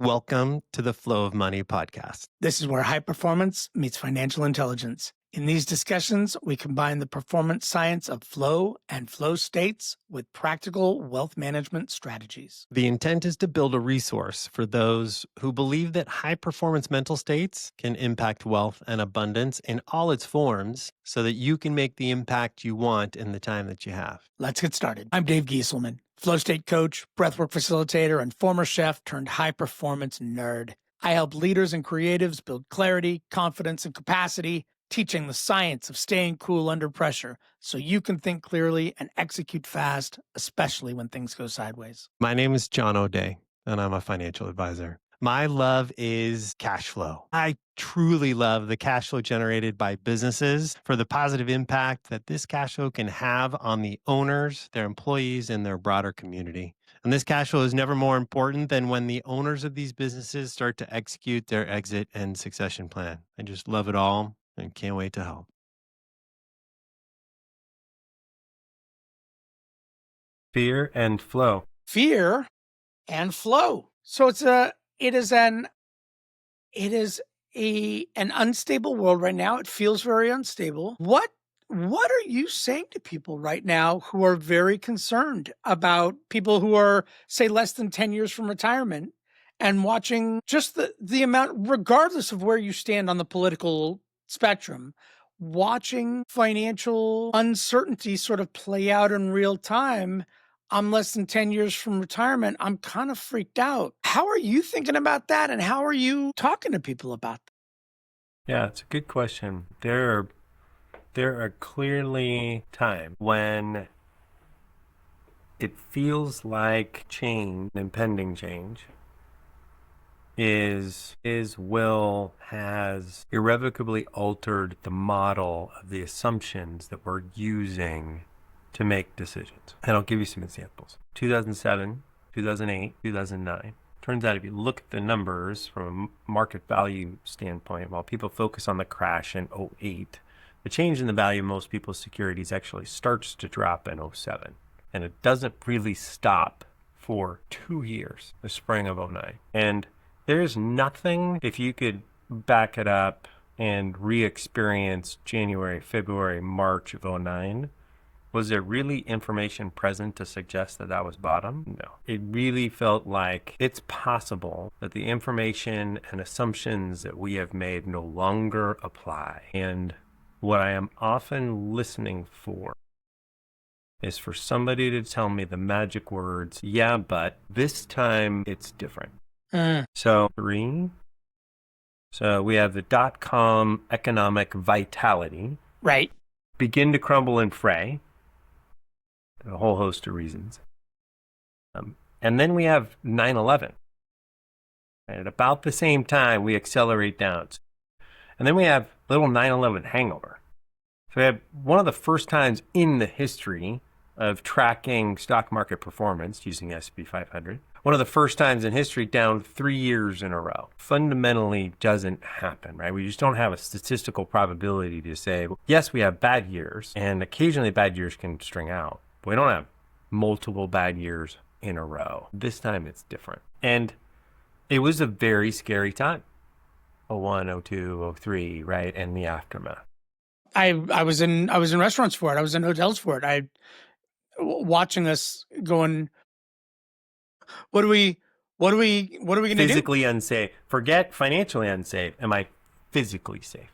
Welcome to the Flow of Money podcast. This is where high performance meets financial intelligence. In these discussions, we combine the performance science of flow and flow states with practical wealth management strategies. The intent is to build a resource for those who believe that high performance mental states can impact wealth and abundance in all its forms so that you can make the impact you want in the time that you have. Let's get started. I'm Dave Gieselman, flow state coach, breathwork facilitator, and former chef turned high performance nerd. I help leaders and creatives build clarity, confidence, and capacity, teaching the science of staying cool under pressure so you can think clearly and execute fast, especially when things go sideways. My name is John O'Dea, and I'm a financial advisor. My love is cash flow. I truly love the cash flow generated by businesses for the positive impact that this cash flow can have on the owners, their employees, and their broader community. And this cash flow is never more important than when the owners of these businesses start to execute their exit and succession plan. I just love it all and can't wait to help. Fear and flow. Fear and flow. So it is an unstable world right now. It feels very unstable. What are you saying to people right now who are very concerned about people who are, say, less than 10 years from retirement and watching just the amount, regardless of where you stand on the political spectrum, watching financial uncertainty sort of play out in real time? I'm less than 10 years from retirement. I'm kind of freaked out. How are you thinking about that? And how are you talking to people about that? Yeah, it's a good question. There are clearly times when it feels like change, impending change, has irrevocably altered the model of the assumptions that we're using to make decisions. And I'll give you some examples. 2007, 2008, 2009. Turns out if you look at the numbers from a market value standpoint, while people focus on the crash in 2008, the change in the value of most people's securities actually starts to drop in 2007. And it doesn't really stop for 2 years, the spring of 2009. And there's nothing, if you could back it up and re-experience January, February, March of 2009, was there really information present to suggest that that was bottom? No. It really felt like it's possible that the information and assumptions that we have made no longer apply. And what I am often listening for is for somebody to tell me the magic words, yeah, but this time it's different. So we have the dot-com economic vitality. Right. Begin to crumble and fray. A whole host of reasons. And then we have 9/11. And at about the same time, we accelerate down. And then we have little 9/11 hangover. So we have one of the first times in the history of tracking stock market performance using S&P 500. One of the first times in history down 3 years in a row. Fundamentally doesn't happen, right? We just don't have a statistical probability to say, yes, we have bad years, and occasionally bad years can string out. But we don't have multiple bad years in a row. This time it's different. And it was a very scary time. 2001, 2002, 2003, right? And the aftermath. I was in restaurants for it. I was in hotels for it. Watching us going, what are we going to do? Physically unsafe. Forget financially unsafe. Am I physically safe?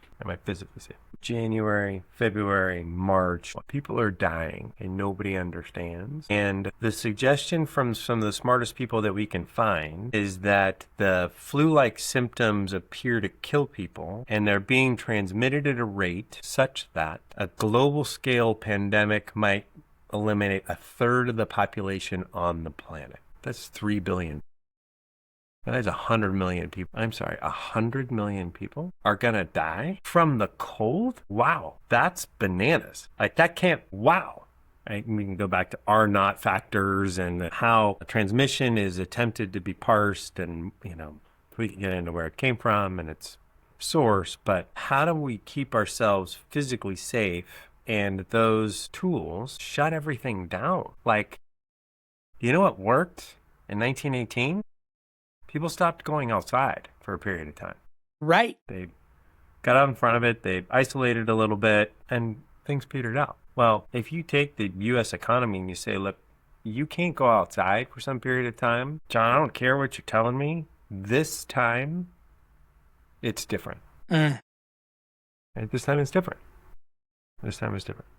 January, February, March, people are dying and nobody understands. And the suggestion from some of the smartest people that we can find is that the flu-like symptoms appear to kill people and they're being transmitted at a rate such that a global scale pandemic might eliminate a third of the population on the planet. That's 3 billion. That is 100 million people. 100 million people are going to die from the cold? Wow, that's bananas. Like that can't, wow. Right? We can go back to R naught factors and how transmission is attempted to be parsed and, we can get into where it came from and its source, but how do we keep ourselves physically safe and those tools shut everything down? Like, you know what worked in 1918? people stopped going outside for a period of time. Right. They got out in front of it, they isolated a little bit, and things petered out. Well, if you take the U.S. economy and you say, look, you can't go outside for some period of time, John, I don't care what you're telling me. This time, it's different. Right? This time it's different. This time it's different.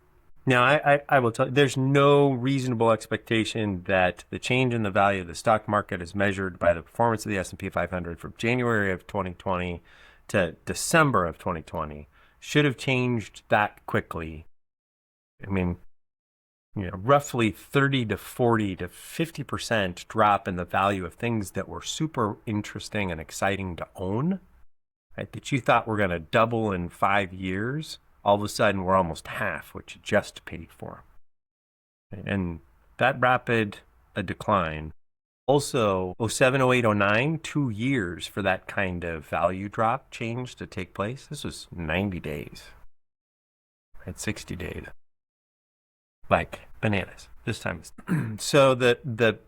Now, I will tell you, there's no reasonable expectation that the change in the value of the stock market is measured by the performance of the S&P 500 from January of 2020 to December of 2020 should have changed that quickly. I mean, roughly 30 to 40 to 50% drop in the value of things that were super interesting and exciting to own, right, that you thought were going to double in 5 years. All of a sudden, we're almost half what you just paid for. And that rapid a decline. Also, 07, 08, 09, 2 years for that kind of value drop change to take place. This was 90 days, right? 60 days. Like bananas. This time. So the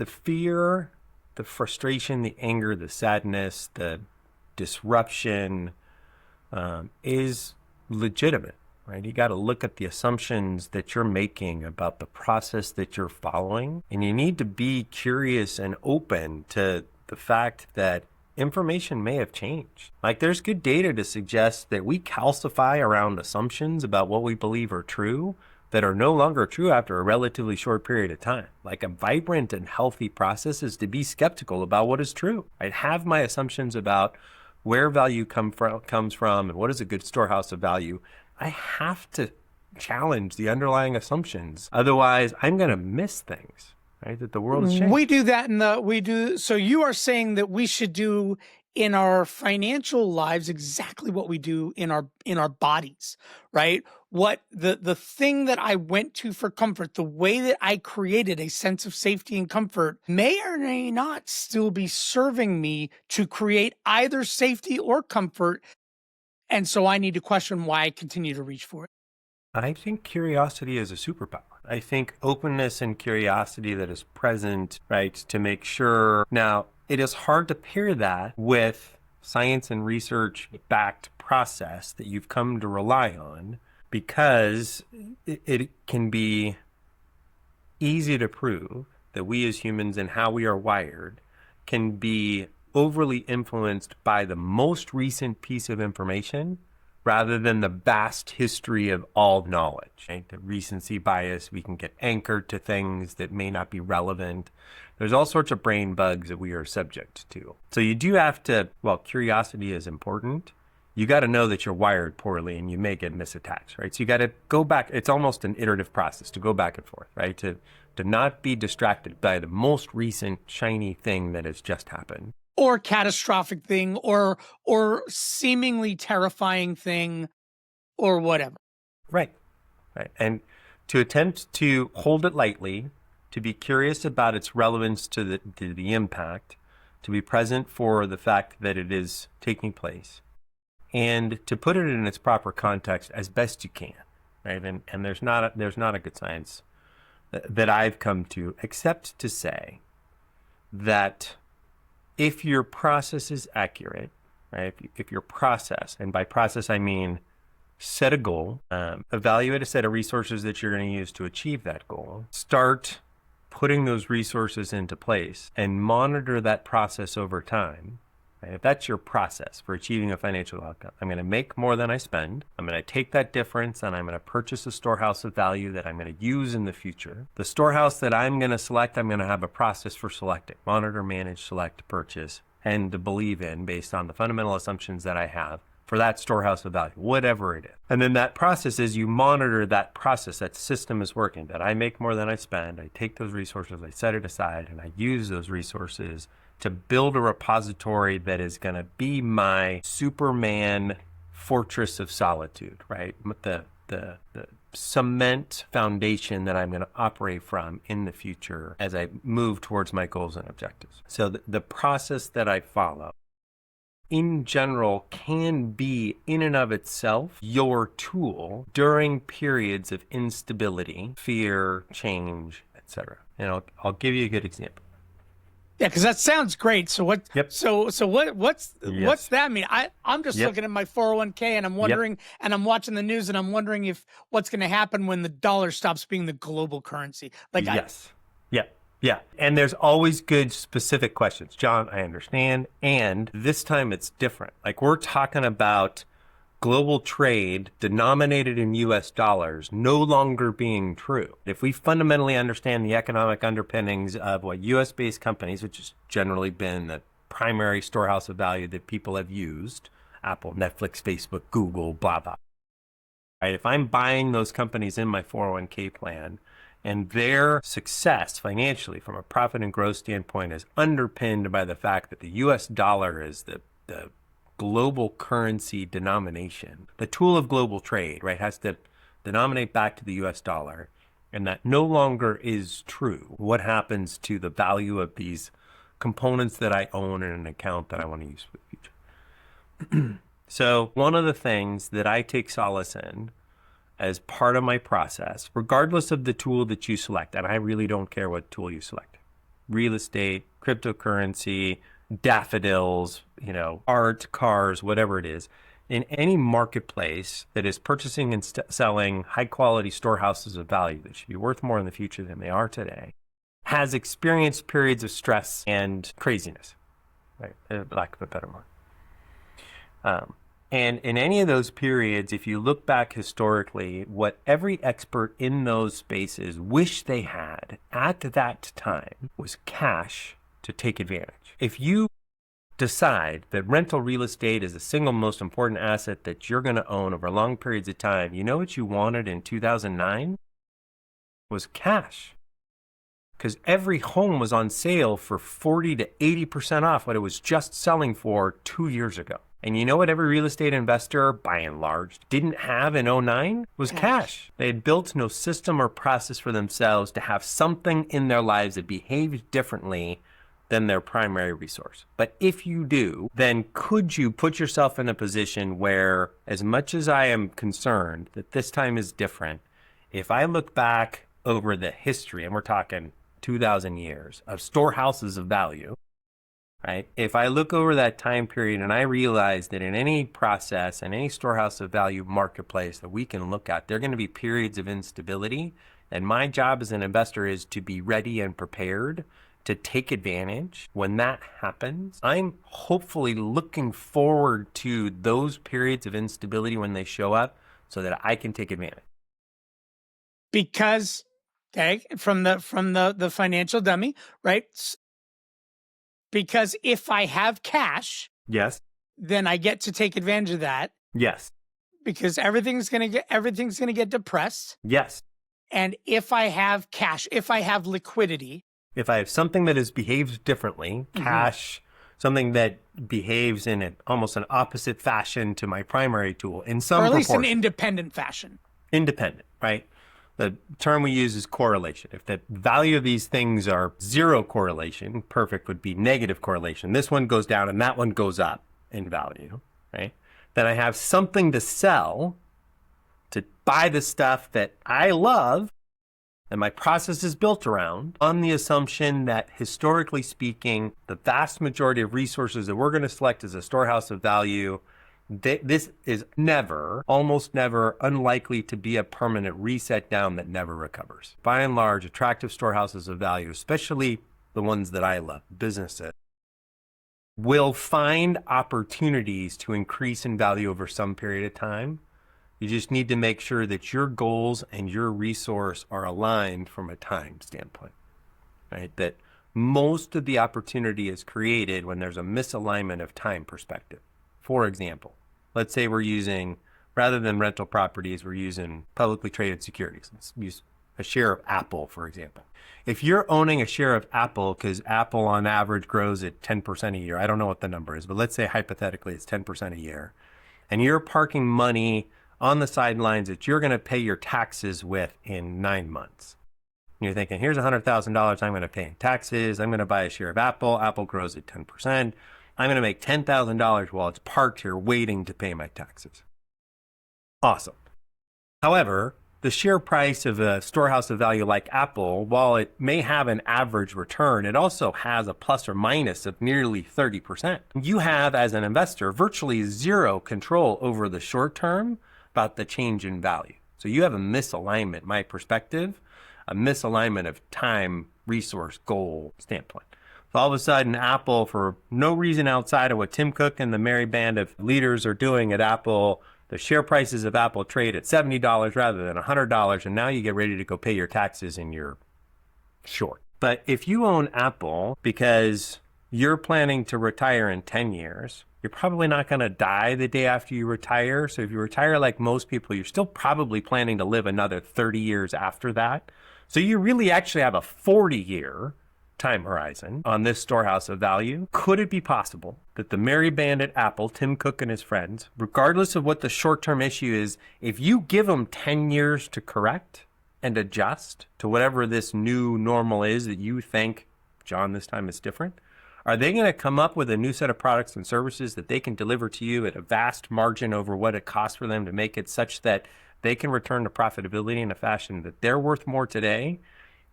fear, the frustration, the anger, the sadness, the disruption is legitimate, right? You got to look at the assumptions that you're making about the process that you're following, and you need to be curious and open to the fact that information may have changed. Like, there's good data to suggest that we calcify around assumptions about what we believe are true that are no longer true after a relatively short period of time. Like, a vibrant and healthy process is to be skeptical about what is true. I have my assumptions about where value comes from and what is a good storehouse of value. I have to challenge the underlying assumptions. Otherwise, I'm going to miss things, right? That the world has changed. We do that so you are saying that we should do in our financial lives exactly what we do in our bodies, right? What the thing that I went to for comfort, the way that I created a sense of safety and comfort may or may not still be serving me to create either safety or comfort. And so I need to question why I continue to reach for it. I think curiosity is a superpower. I think openness and curiosity that is present, right, to make sure. Now, it is hard to pair that with science and research-backed process that you've come to rely on, because it can be easy to prove that we as humans and how we are wired can be overly influenced by the most recent piece of information rather than the vast history of all knowledge. Right? The recency bias, we can get anchored to things that may not be relevant. There's all sorts of brain bugs that we are subject to. So you do have to, while curiosity is important, you got to know that you're wired poorly and you may get misattacks, right? So you got to go back. It's almost an iterative process to go back and forth, right? To not be distracted by the most recent shiny thing that has just happened. Or catastrophic thing, or seemingly terrifying thing, or whatever. Right. And to attempt to hold it lightly, to be curious about its relevance to the impact, to be present for the fact that it is taking place, and to put it in its proper context as best you can, right? And there's not a good science that I've come to, except to say that if your process is accurate, right? If your process, and by process I mean set a goal, evaluate a set of resources that you're going to use to achieve that goal, start putting those resources into place, and monitor that process over time. Right? If that's your process for achieving a financial outcome, I'm going to make more than I spend. I'm going to take that difference and I'm going to purchase a storehouse of value that I'm going to use in the future. The storehouse that I'm going to select, I'm going to have a process for selecting: monitor, manage, select, purchase, and to believe in based on the fundamental assumptions that I have for that storehouse of value, whatever it is. And then that process is you monitor that process, that system is working, that I make more than I spend. I take those resources, I set it aside, and I use those resources to build a repository that is going to be my Superman fortress of solitude, right? The cement foundation that I'm going to operate from in the future as I move towards my goals and objectives. So the process that I follow, in general, can be in and of itself your tool during periods of instability, fear, change, etc. And I'll give you a good example. Yeah, because that sounds great. So what? Yep. What's Yes. that mean? I'm just Yep. looking at my 401k and I'm wondering, and I'm watching the news and I'm wondering if what's going to happen when the dollar stops being the global currency. Like, Yes. Yeah. Yeah. And there's always good specific questions. John, I understand. And this time it's different. Like we're talking about global trade denominated in US dollars no longer being true. If we fundamentally understand the economic underpinnings of what US based companies, which has generally been the primary storehouse of value that people have used, Apple, Netflix, Facebook, Google, blah, blah. Right? If I'm buying those companies in my 401k plan and their success financially from a profit and growth standpoint is underpinned by the fact that the US dollar is the global currency denomination, the tool of global trade, right, has to denominate back to the US dollar, and that no longer is true. What happens to the value of these components that I own in an account that I want to use for the future? So one of the things that I take solace in as part of my process, regardless of the tool that you select, and I really don't care what tool you select, real estate, cryptocurrency, daffodils, art, cars, whatever it is, in any marketplace that is purchasing and selling high quality storehouses of value that should be worth more in the future than they are today, has experienced periods of stress and craziness, right? Lack of a better word. And in any of those periods, if you look back historically, what every expert in those spaces wish they had at that time was cash to take advantage. If you decide that rental real estate is the single most important asset that you're going to own over long periods of time, you know what you wanted in 2009 was cash. Because every home was on sale for 40 to 80% off what it was just selling for 2 years ago. And you know what every real estate investor, by and large, didn't have in 2009? Was cash. They had built no system or process for themselves to have something in their lives that behaved differently than their primary resource. But if you do, then could you put yourself in a position where, as much as I am concerned that this time is different, if I look back over the history, and we're talking 2,000 years of storehouses of value, right? If I look over that time period and I realize that in any process and any storehouse of value marketplace that we can look at, there are going to be periods of instability. And my job as an investor is to be ready and prepared to take advantage when that happens. I'm hopefully looking forward to those periods of instability when they show up so that I can take advantage. Because, okay, from the financial dummy, right? Because if I have cash, Yes. then I get to take advantage of that. Yes. Because everything's gonna get depressed. Yes. And if I have cash, if I have liquidity, if I have something that has behaved differently, cash, something that behaves in almost an opposite fashion to my primary tool in some or at least proportion. an independent fashion. Independent, right? The term we use is correlation. If the value of these things are zero correlation, perfect would be negative correlation. This one goes down and that one goes up in value, right? Then I have something to sell to buy the stuff that I love and my process is built around on the assumption that historically speaking, the vast majority of resources that we're going to select as a storehouse of value, this is never, almost never, unlikely to be a permanent reset down that never recovers. By and large, attractive storehouses of value, especially the ones that I love, businesses, will find opportunities to increase in value over some period of time. You just need to make sure that your goals and your resource are aligned from a time standpoint, right? That most of the opportunity is created when there's a misalignment of time perspective. For example, let's say we're using, rather than rental properties, we're using publicly traded securities. Let's use a share of Apple, for example. If you're owning a share of Apple, because Apple on average grows at 10% a year, I don't know what the number is, but let's say hypothetically it's 10% a year, and you're parking money on the sidelines that you're going to pay your taxes with in 9 months. And you're thinking, here's $100,000 I'm going to pay in taxes. I'm going to buy a share of Apple. Apple grows at 10%. I'm going to make $10,000 while it's parked here waiting to pay my taxes. Awesome. However, the share price of a storehouse of value like Apple, while it may have an average return, it also has a plus or minus of nearly 30%. You have, as an investor, virtually zero control over the short term about the change in value. So you have a misalignment, my perspective, a misalignment of time, resource, goal standpoint. So all of a sudden, Apple, for no reason outside of what Tim Cook and the merry band of leaders are doing at Apple, the share prices of Apple trade at $70 rather than $100, and now you get ready to go pay your taxes and you're short. But if you own Apple because you're planning to retire in 10 years, you're probably not going to die the day after you retire. So if you retire like most people, you're still probably planning to live another 30 years after that. So you really actually have a 40-year time horizon on this storehouse of value. Could it be possible that the merry band at Apple, Tim Cook and his friends, regardless of what the short-term issue is, if you give them 10 years to correct and adjust to whatever this new normal is that you think, John, this time is different, are they going to come up with a new set of products and services that they can deliver to you at a vast margin over what it costs for them to make it such that they can return to profitability in a fashion that they're worth more today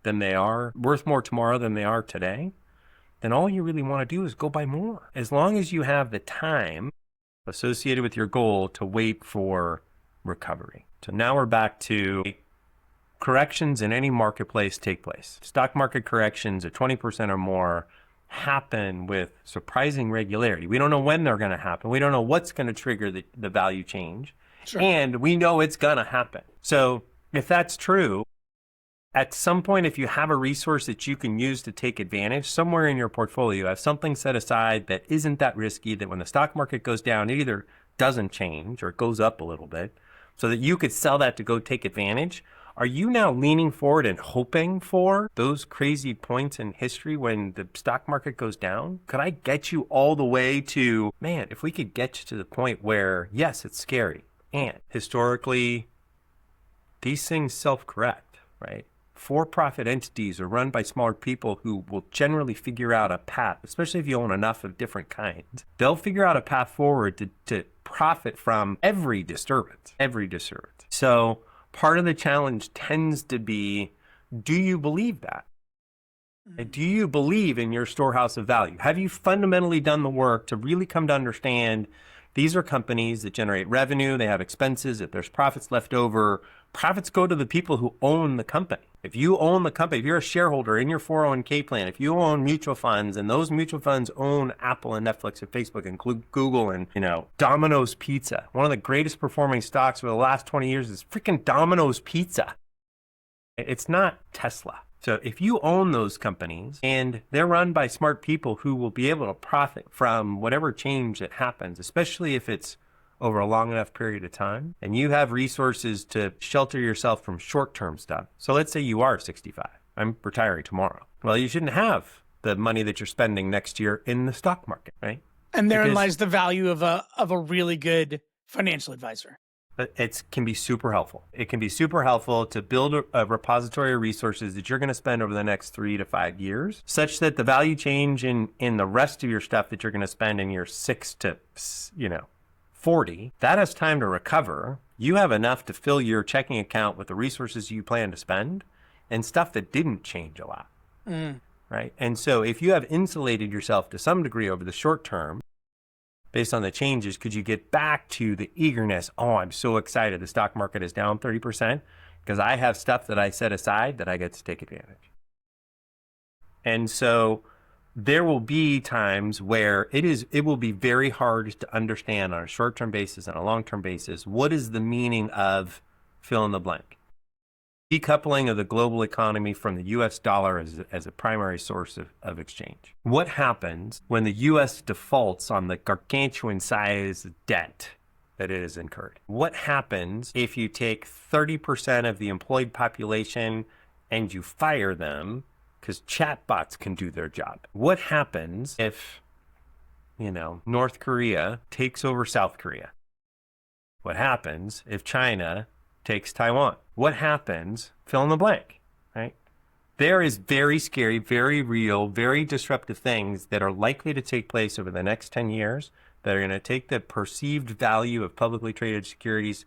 than they are, worth more tomorrow than they are today? Then all you really want to do is go buy more. As long as you have the time associated with your goal to wait for recovery. So now we're back to corrections in any marketplace take place. Stock market corrections at 20% or more happen with surprising regularity. We don't know when they're going to happen. We don't know what's going to trigger the value change. Sure. And we know it's going to happen. So if that's true, at some point, if you have a resource that you can use to take advantage, somewhere in your portfolio, have something set aside that isn't that risky, that when the stock market goes down, it either doesn't change or it goes up a little bit, so that you could sell that to go take advantage. Are you now leaning forward and hoping for those crazy points in history when the stock market goes down? Could I get you all the way to, man, if we could get you to the point where, yes, it's scary. And historically, these things self-correct, right? For-profit entities are run by smaller people who will generally figure out a path, especially if you own enough of different kinds. They'll figure out a path forward to profit from every disturbance. So part of the challenge tends to be, do you believe that? Do you believe in your storehouse of value? Have you fundamentally done the work to really come to understand these are companies that generate revenue, they have expenses, if there's profits left over, profits go to the people who own the company. If you own the company, if you're a shareholder in your 401k plan, if you own mutual funds and those mutual funds own Apple and Netflix and Facebook and Google and, Domino's Pizza, one of the greatest performing stocks over the last 20 years is freaking Domino's Pizza. It's not Tesla. So if you own those companies and they're run by smart people who will be able to profit from whatever change that happens, especially if it's over a long enough period of time, and you have resources to shelter yourself from short-term stuff. So let's say you are 65. I'm retiring tomorrow. Well, you shouldn't have the money that you're spending next year in the stock market, right? And therein lies the value of a really good financial advisor. It can be super helpful. It can be super helpful to build a repository of resources that you're going to spend over the next 3 to 5 years, such that the value change in the rest of your stuff that you're going to spend in your 6 to 40, that has time to recover. You have enough to fill your checking account with the resources you plan to spend and stuff that didn't change a lot, right? And so if you have insulated yourself to some degree over the short term, based on the changes, could you get back to the eagerness? Oh, I'm so excited. The stock market is down 30% because I have stuff that I set aside that I get to take advantage. And so there will be times where it will be very hard to understand on a short-term basis and a long-term basis, what is the meaning of fill in the blank? Decoupling of the global economy from the US dollar as a primary source of exchange. What happens when the US defaults on the gargantuan size debt that it has incurred? What happens if you take 30% of the employed population and you fire them because chatbots can do their job? What happens if, North Korea takes over South Korea? What happens if China takes Taiwan? What happens? Fill in the blank, right? There is very scary, very real, very disruptive things that are likely to take place over the next 10 years that are going to take the perceived value of publicly traded securities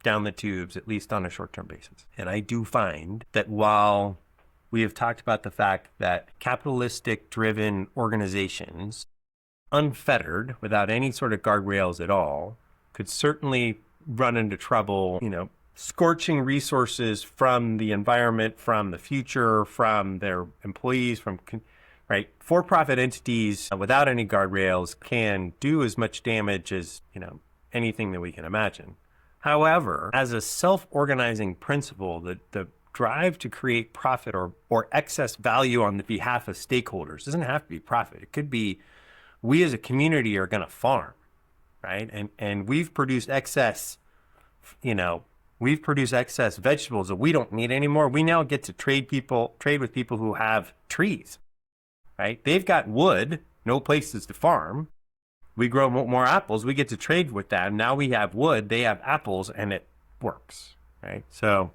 down the tubes, at least on a short-term basis. And I do find that while we have talked about the fact that capitalistic-driven organizations, unfettered, without any sort of guardrails at all, could certainly run into trouble, scorching resources from the environment, from the future, from their employees, right? For-profit entities without any guardrails can do as much damage as, anything that we can imagine. However, as a self-organizing principle, the drive to create profit or excess value on the behalf of stakeholders doesn't have to be profit. It could be we as a community are going to farm, right? And we've produced excess, vegetables that we don't need anymore. We now get to trade with people who have trees, right? They've got wood, no places to farm. We grow more apples. We get to trade with them. Now we have wood, they have apples, and it works, right? So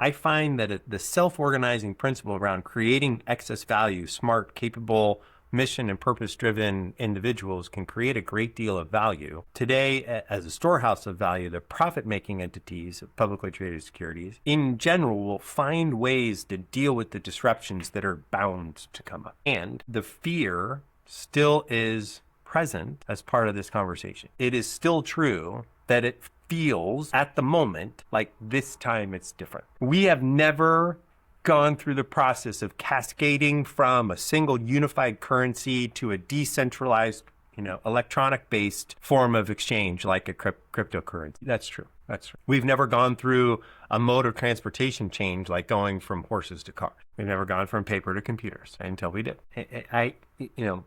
I find that the self-organizing principle around creating excess value, smart, capable, mission and purpose-driven individuals can create a great deal of value. Today, as a storehouse of value, the profit-making entities of publicly traded securities, in general, will find ways to deal with the disruptions that are bound to come up. And the fear still is present as part of this conversation. It is still true that it feels at the moment like this time it's different. We have never gone through the process of cascading from a single unified currency to a decentralized, electronic-based form of exchange like a cryptocurrency. That's true. We've never gone through a mode of transportation change like going from horses to cars. We've never gone from paper to computers until we did.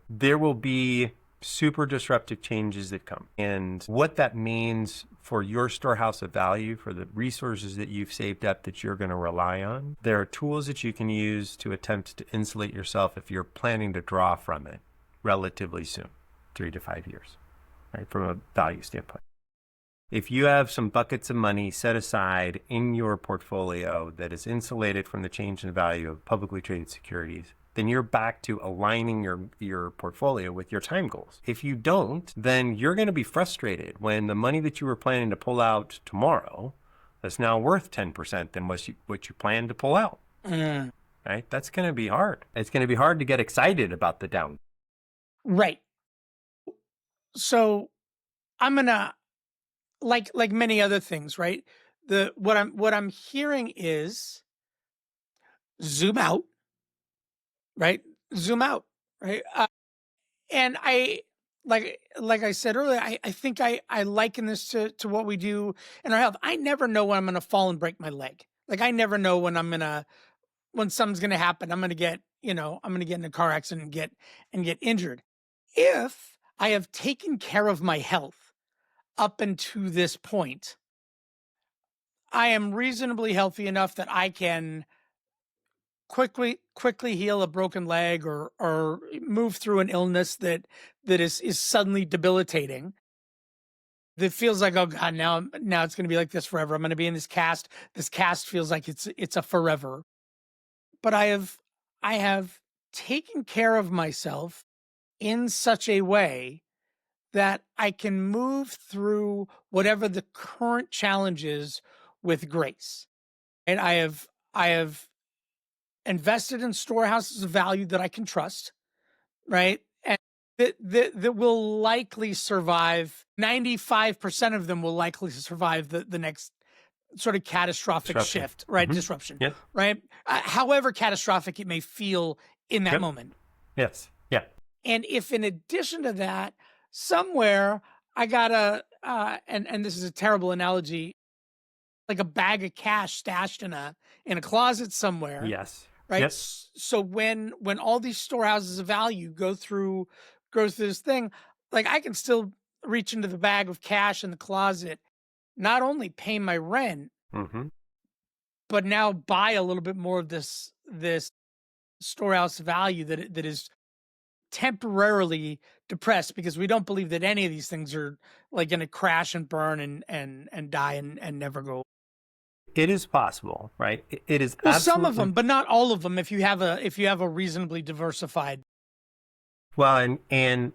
There will be super disruptive changes that come. And what that means for your storehouse of value, for the resources that you've saved up that you're going to rely on, there are tools that you can use to attempt to insulate yourself if you're planning to draw from it relatively soon, 3 to 5 years, right, from a value standpoint. If you have some buckets of money set aside in your portfolio that is insulated from the change in value of publicly traded securities, then you're back to aligning your portfolio with your time goals. If you don't, then you're going to be frustrated when the money that you were planning to pull out tomorrow is now worth 10% than what you planned to pull out. Right? That's going to be hard. It's going to be hard to get excited about the down. Right. So I'm gonna, like many other things, right? What I'm hearing is zoom out. Right? Zoom out, right? And I, like I said earlier, I think I liken this to what we do in our health. I never know when I'm going to fall and break my leg. Like I never know when when something's going to happen. I'm going to get in a car accident and get injured. If I have taken care of my health up until this point, I am reasonably healthy enough that I can quickly heal a broken leg or move through an illness that is suddenly debilitating. That feels like, oh God, now it's going to be like this forever. I'm going to be in this cast. This cast feels like it's a forever. But I have taken care of myself in such a way that I can move through whatever the current challenge is with grace. And I have invested in storehouses of value that I can trust, right? And that will likely survive. 95% of them will likely survive the next sort of catastrophic shift, right? Disruption, Yep. Right? However catastrophic it may feel in that moment. Yes. Yeah. And if in addition to that, somewhere I got and this is a terrible analogy, like a bag of cash stashed in a closet somewhere. Yes. Right. Yep. So when all these storehouses of value go through this thing, like I can still reach into the bag of cash in the closet, not only pay my rent, but now buy a little bit more of this storehouse value that is temporarily depressed, because we don't believe that any of these things are like going to crash and burn and die and never go. It is possible, right? It is well, some of them, but not all of them. If you have a reasonably diversified. Well, and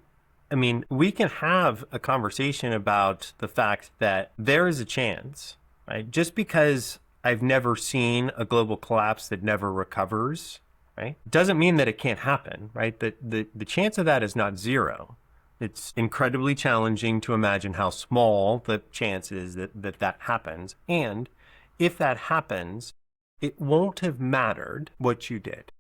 I mean, we can have a conversation about the fact that there is a chance, right? Just because I've never seen a global collapse that never recovers, right? Doesn't mean that it can't happen, right? The chance of that is not zero. It's incredibly challenging to imagine how small the chance is that happens. And if that happens, it won't have mattered what you did.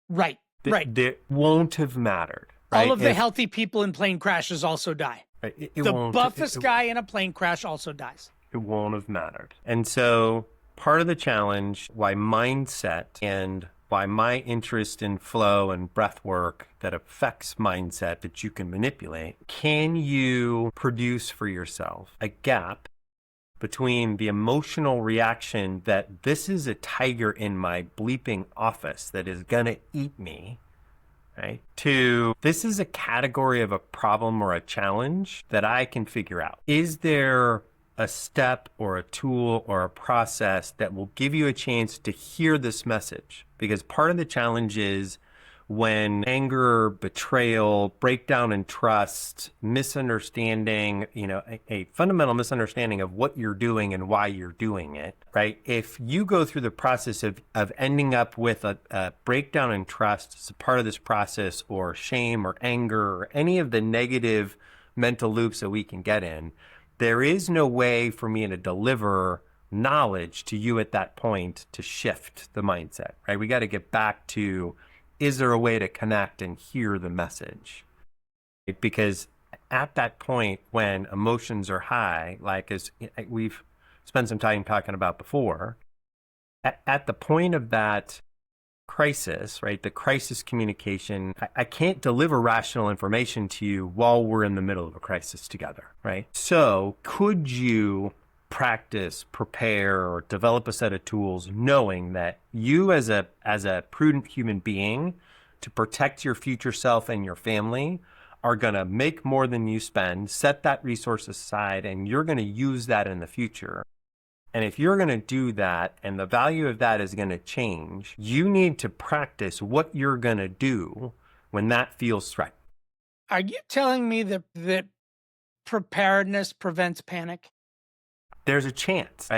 Right. Right. It won't have mattered. Right? All of the healthy people in plane crashes also die. Right? The buffest guy in a plane crash also dies. It won't have mattered. And so part of the challenge, why mindset and why my interest in flow and breath work that affects mindset that you can manipulate, can you produce for yourself a gap between the emotional reaction that this is a tiger in my bleeping office that is going to eat me, right? To this is a category of a problem or a challenge that I can figure out. Is there a step or a tool or a process that will give you a chance to hear this message? Because part of the challenge is when anger, betrayal, breakdown in trust, misunderstanding, a fundamental misunderstanding of what you're doing and why you're doing it, right? If you go through the process of ending up with a breakdown in trust as a part of this process, or shame or anger or any of the negative mental loops that we can get in, there is no way for me to deliver knowledge to you at that point to shift the mindset, right? We got to get back to, is there a way to connect and hear the message? Because at that point when emotions are high, like as we've spent some time talking about before, at the point of that crisis, right? The crisis communication, I can't deliver rational information to you while we're in the middle of a crisis together, right? So could you practice, prepare, or develop a set of tools knowing that you as a prudent human being, to protect your future self and your family, are going to make more than you spend, set that resource aside, and you're going to use that in the future. And if you're going to do that and the value of that is going to change, you need to practice what you're going to do when that feels threatened. Are you telling me that preparedness prevents panic? There's a chance.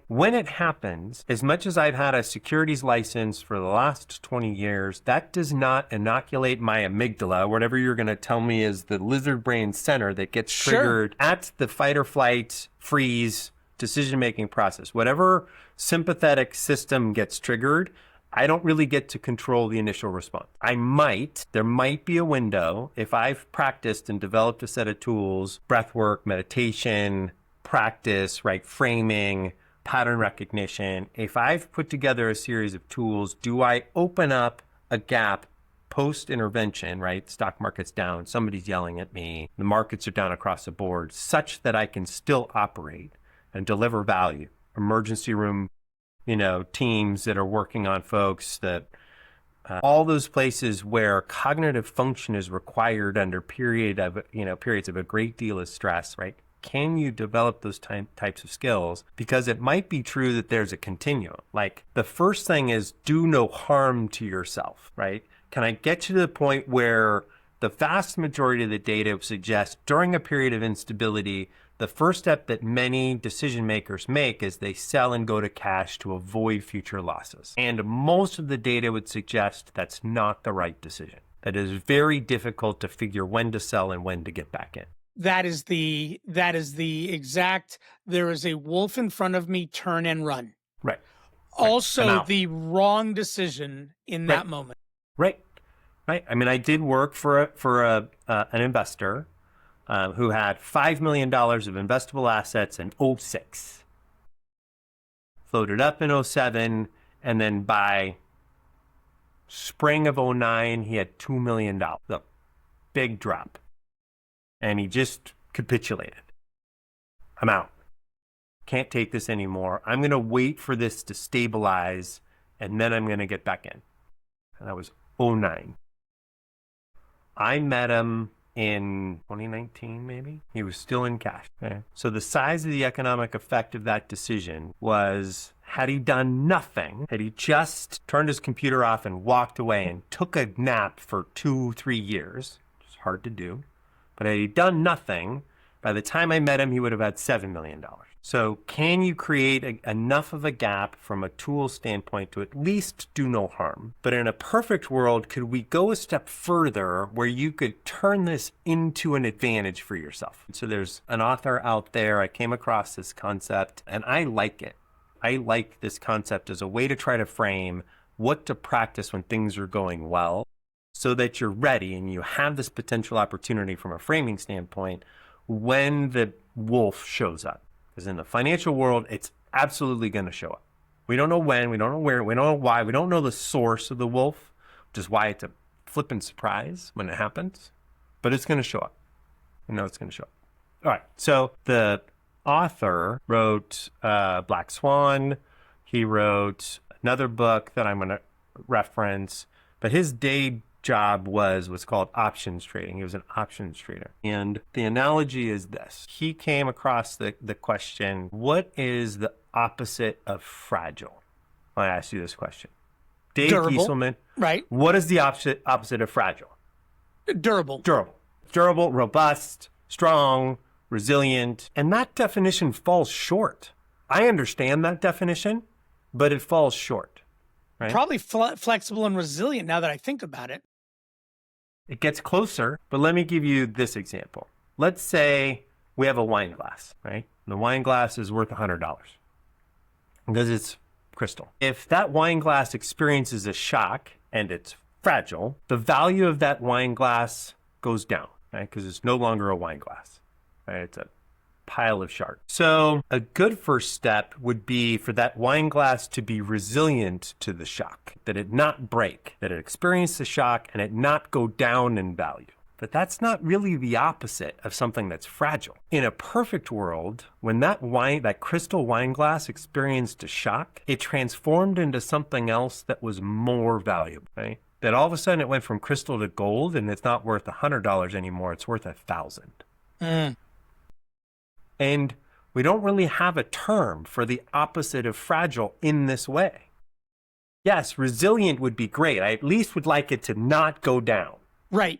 When it happens, as much as I've had a securities license for the last 20 years, that does not inoculate my amygdala, whatever you're going to tell me is the lizard brain center that gets triggered at the fight or flight, freeze, decision-making process. Whatever sympathetic system gets triggered, I don't really get to control the initial response. There might be a window if I've practiced and developed a set of tools, breath work, meditation, practice, right, framing, pattern recognition. If I've put together a series of tools, do I open up a gap post-intervention, right? Stock market's down, somebody's yelling at me, the markets are down across the board, such that I can still operate and deliver value. Emergency room, teams that are working on folks, that all those places where cognitive function is required under periods of a great deal of stress, right? Can you develop those types of skills? Because it might be true that there's a continuum. Like the first thing is do no harm to yourself, right? Can I get you to the point where the vast majority of the data suggests during a period of instability, the first step that many decision makers make is they sell and go to cash to avoid future losses. And most of the data would suggest that's not the right decision. That is very difficult to figure when to sell and when to get back in. That is the exact, there is a wolf in front of me, turn and run. Right. Also the wrong decision in that moment. Right. I mean, I did work for an investor who had $5 million of investable assets in 2006. Floated up in 2007, and then by spring of 2009, he had $2 million. A big drop. And he just capitulated. I'm out. Can't take this anymore. I'm going to wait for this to stabilize, and then I'm going to get back in. And that was 2009. I met him in 2019, maybe. He was still in cash. Okay. So the size of the economic effect of that decision was, had he done nothing, had he just turned his computer off and walked away and took a nap for 2-3 years, which is hard to do, But had he done nothing, by the time I met him, he would have had $7 million. So can you create enough of a gap from a tool standpoint to at least do no harm? But in a perfect world, could we go a step further where you could turn this into an advantage for yourself? So there's an author out there, I came across this concept and I like it. I like this concept as a way to try to frame what to practice when things are going well so that you're ready and you have this potential opportunity from a framing standpoint when the wolf shows up. Because in the financial world, it's absolutely going to show up. We don't know when, we don't know where, we don't know why, we don't know the source of the wolf, which is why it's a flippin' surprise when it happens. But it's going to show up. You know it's going to show up. All right, so the author wrote Black Swan. He wrote another book that I'm going to reference. But his day job was what's called options trading. He was an options trader. And the analogy is this. He came across the question, what is the opposite of fragile? I ask you this question. Dave Durable. Gieselman, Right. what is the opposite of fragile? Durable. Durable, robust, strong, resilient. And that definition falls short. I understand that definition, but it falls short. Right? Probably flexible and resilient now that I think about it. It gets closer, but let me give you this example. Let's say we have a wine glass, right? The wine glass is worth $100 because it's crystal. If that wine glass experiences a shock and it's fragile, the value of that wine glass goes down, right? Because it's no longer a wine glass, right? It's a pile of shards. So a good first step would be for that wine glass to be resilient to the shock, that it not break, that it experience the shock and it not go down in value. But that's not really the opposite of something that's fragile. In a perfect world, when that crystal wine glass experienced a shock, it transformed into something else that was more valuable, right? That all of a sudden it went from crystal to gold and it's not worth $100 anymore, it's worth $1,000. And we don't really have a term for the opposite of fragile in this way. Yes, resilient would be great. I at least would like it to not go down. Right.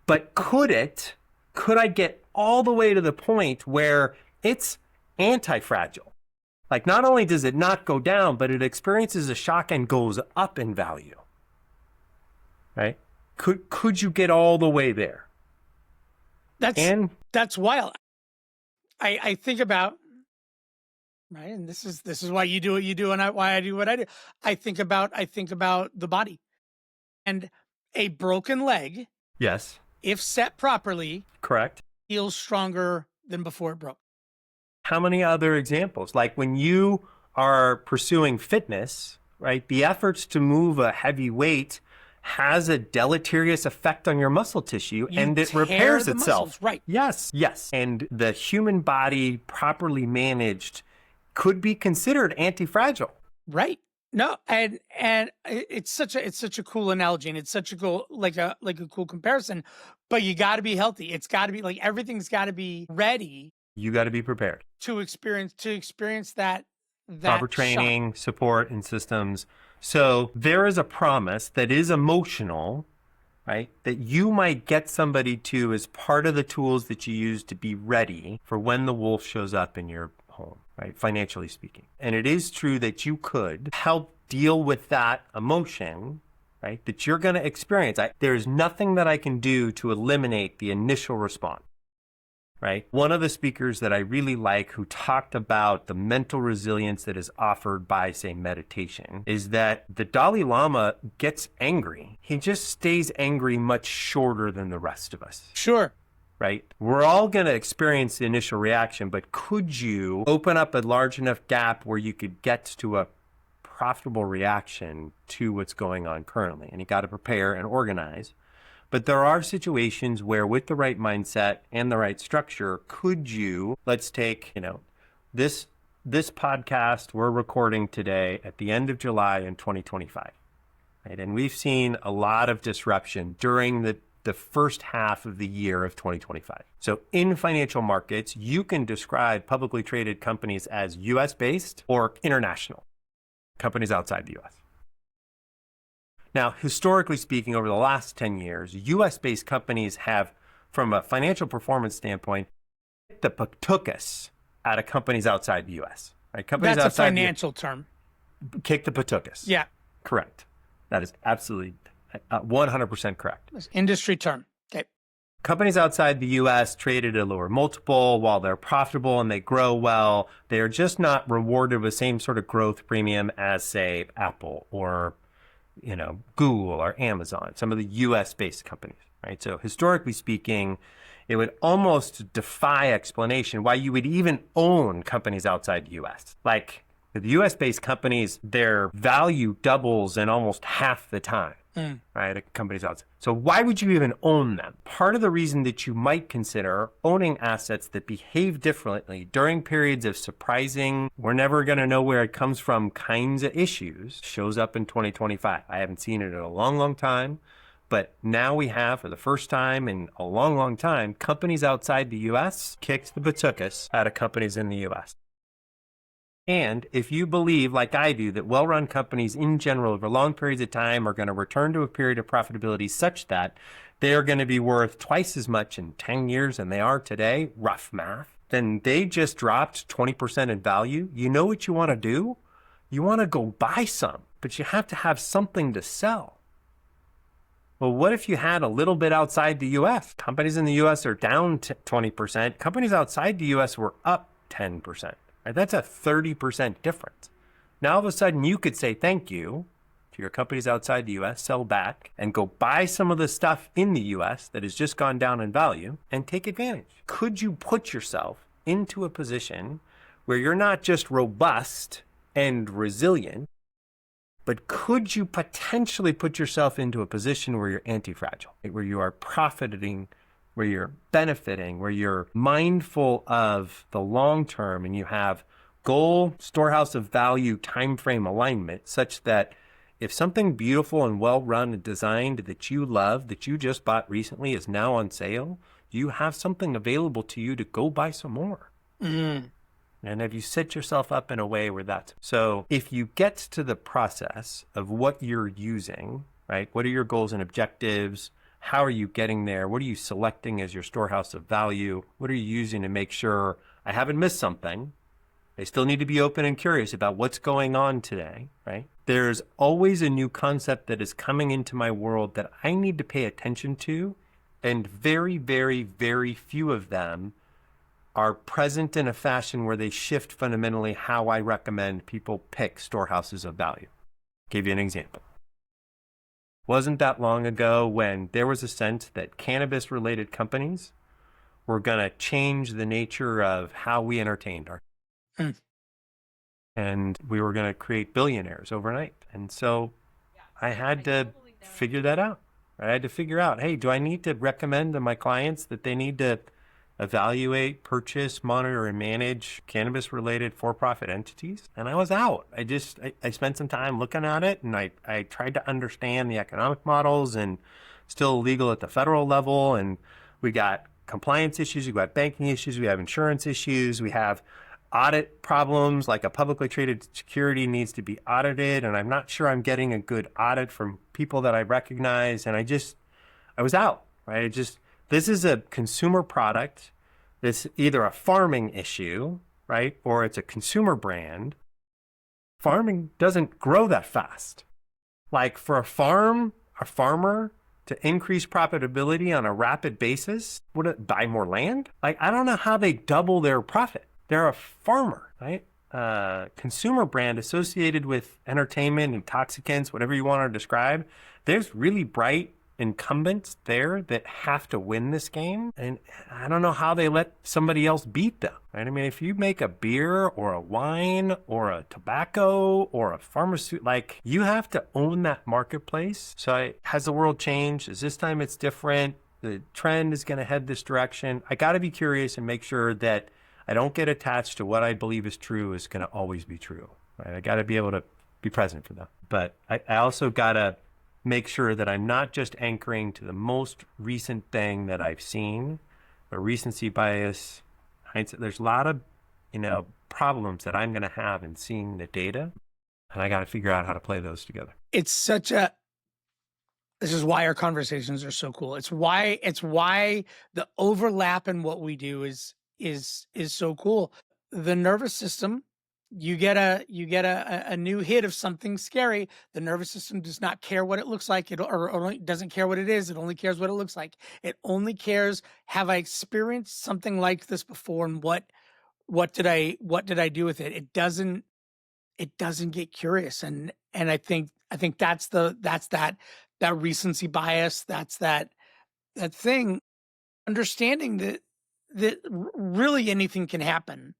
But could I get all the way to the point where it's anti-fragile? Like not only does it not go down, but it experiences a shock and goes up in value. Right? Could you get all the way there? That's wild. I think about, right, and this is why you do what you do and why I do what I do. I think about the body, and a broken leg, Yes. if set properly, Correct. feels stronger than before it broke. How many other examples? Like when you are pursuing fitness, right, the efforts to move a heavy weight has a deleterious effect on your muscle tissue and it repairs itself. Muscles, right. Yes. And the human body properly managed could be considered anti-fragile. Right. No, and it's such a cool analogy, and it's such a cool like a cool comparison. But you got to be healthy. It's got to be like everything's got to be ready. You got to be prepared to experience that proper training, shock. Support, and systems. So there is a promise that is emotional, right? That you might get somebody to as part of the tools that you use to be ready for when the wolf shows up in your home, right? Financially speaking. And it is true that you could help deal with that emotion, right? That you're going to experience. There's nothing that I can do to eliminate the initial response. Right? One of the speakers that I really like who talked about the mental resilience that is offered by, say, meditation is that the Dalai Lama gets angry. He just stays angry much shorter than the rest of us. Sure. Right? We're all going to experience the initial reaction, but could you open up a large enough gap where you could get to a profitable reaction to what's going on currently? And you got to prepare and organize. But there are situations where with the right mindset and the right structure, could you, let's take, this podcast we're recording today at the end of July in 2025. Right? And we've seen a lot of disruption during the first half of the year of 2025. So in financial markets, you can describe publicly traded companies as US based or international, companies outside the US. Now, historically speaking, over the last 10 years, US-based companies have from a financial performance standpoint, the patukas out of companies outside the U.S. Right? Companies That's a outside financial term. kick the patukas. Yeah. Correct. That is absolutely 100% correct. Industry term. Okay. Companies outside the U.S. traded at a lower multiple while they're profitable and they grow well. They're just not rewarded with same sort of growth premium as, say, Apple or, Google or Amazon, some of the U.S.-based companies, right? So historically speaking, it would almost defy explanation why you would even own companies outside the U.S. Like the U.S.-based companies, their value doubles in almost half the time. Right, companies outside. So why would you even own them? Part of the reason that you might consider owning assets that behave differently during periods of surprising, we're never going to know where it comes from kinds of issues shows up in 2025. I haven't seen it in a long, long time, but now we have, for the first time in a long, long time, companies outside the U.S. kicked the batukas out of companies in the U.S. And if you believe, like I do, that well-run companies in general over long periods of time are going to return to a period of profitability such that they are going to be worth twice as much in 10 years than they are today, rough math, then they just dropped 20% in value. You know what you want to do? You want to go buy some, but you have to have something to sell. Well, what if you had a little bit outside the U.S.? Companies in the U.S. are down 20%. Companies outside the U.S. were up 10%. Right? That's a 30% difference. Now, all of a sudden, you could say thank you to your companies outside the U.S., sell back, and go buy some of the stuff in the U.S. that has just gone down in value and take advantage. Could you put yourself into a position where you're not just robust and resilient, but could you potentially put yourself into a position where you're anti-fragile, where you are profiting, where you're benefiting, where you're mindful of the long term and you have goal, storehouse of value, time frame alignment such that if something beautiful and well run and designed that you love, that you just bought recently is now on sale, you have something available to you to go buy some more. And have you set yourself up in a way where that's so if you get to the process of what you're using, right? What are your goals and objectives? How are you getting there? What are you selecting as your storehouse of value? What are you using to make sure I haven't missed something? I still need to be open and curious about what's going on today, right? There's always a new concept that is coming into my world that I need to pay attention to, and very, very, very few of them are present in a fashion where they shift fundamentally how I recommend people pick storehouses of value. Give you an example. Wasn't that long ago when there was a sense that cannabis-related companies were going to change the nature of how we entertained our and we were going to create billionaires overnight. And so I had to figure that out. I had to figure out, hey, do I need to recommend to my clients that they need to evaluate, purchase, monitor, and manage cannabis-related for-profit entities? And I was out. I spent some time looking at it, and I tried to understand the economic models, and still illegal at the federal level. And we got compliance issues, we got banking issues, we have insurance issues, we have audit problems, like a publicly traded security needs to be audited, and I'm not sure I'm getting a good audit from people that I recognize. And I was out, right? This is a consumer product. It's either a farming issue, right? Or it's a consumer brand. Farming doesn't grow that fast. Like for a farmer to increase profitability on a rapid basis, would it buy more land? Like, I don't know how they double their profit. They're a farmer, right? Consumer brand associated with entertainment, intoxicants, whatever you want to describe. There's really bright incumbents there that have to win this game, and I don't know how they let somebody else beat them, right? I mean, if you make a beer or a wine or a tobacco or a pharmaceutical, like, you have to own that marketplace. So has the world changed? Is this time it's different? The trend is going to head this direction. I got to be curious and make sure that I don't get attached to what I believe is true is going to always be true, right? I got to be able to be present for that. But I also got to make sure that I'm not just anchoring to the most recent thing that I've seen, but recency bias, hindsight. There's a lot of, problems that I'm going to have in seeing the data, and I got to figure out how to play those together. It's such a This is why our conversations are so cool. It's why the overlap in what we do is so cool. The nervous system, you get a new hit of something scary. The nervous system does not care what it looks like. It doesn't care what it is. It only cares what it looks like. It only cares, have I experienced something like this before, and what did I do with it? It doesn't get curious. And I think that's that recency bias. That's that thing, understanding that really anything can happen.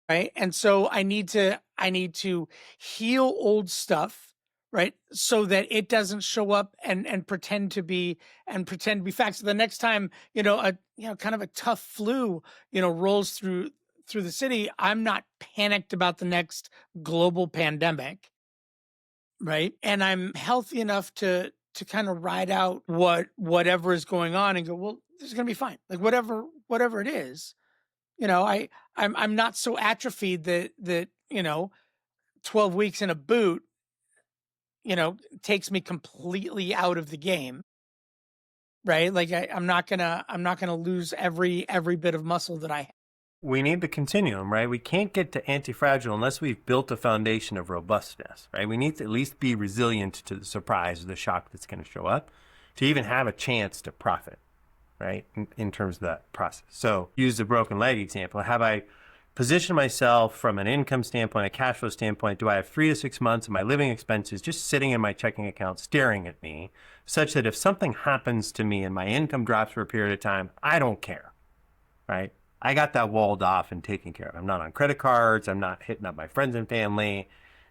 Right. And so I need to heal old stuff, right? So that it doesn't show up and pretend to be facts. So the next time, kind of a tough flu, rolls through the city, I'm not panicked about the next global pandemic, right? And I'm healthy enough to kind of ride out whatever is going on and go, well, this is gonna be fine. Like whatever it is, I'm not so atrophied that 12 weeks in a boot, takes me completely out of the game, right? Like I'm not gonna lose every bit of muscle that I have. We need the continuum, right? We can't get to anti-fragile unless we've built a foundation of robustness, right? We need to at least be resilient to the surprise or the shock that's going to show up to even have a chance to profit, right? In terms of that process. So use the broken leg example. Have I positioned myself from an income standpoint, a cash flow standpoint? Do I have 3 to 6 months of my living expenses just sitting in my checking account staring at me, such that if something happens to me and my income drops for a period of time, I don't care, right? I got that walled off and taken care of. I'm not on credit cards. I'm not hitting up my friends and family.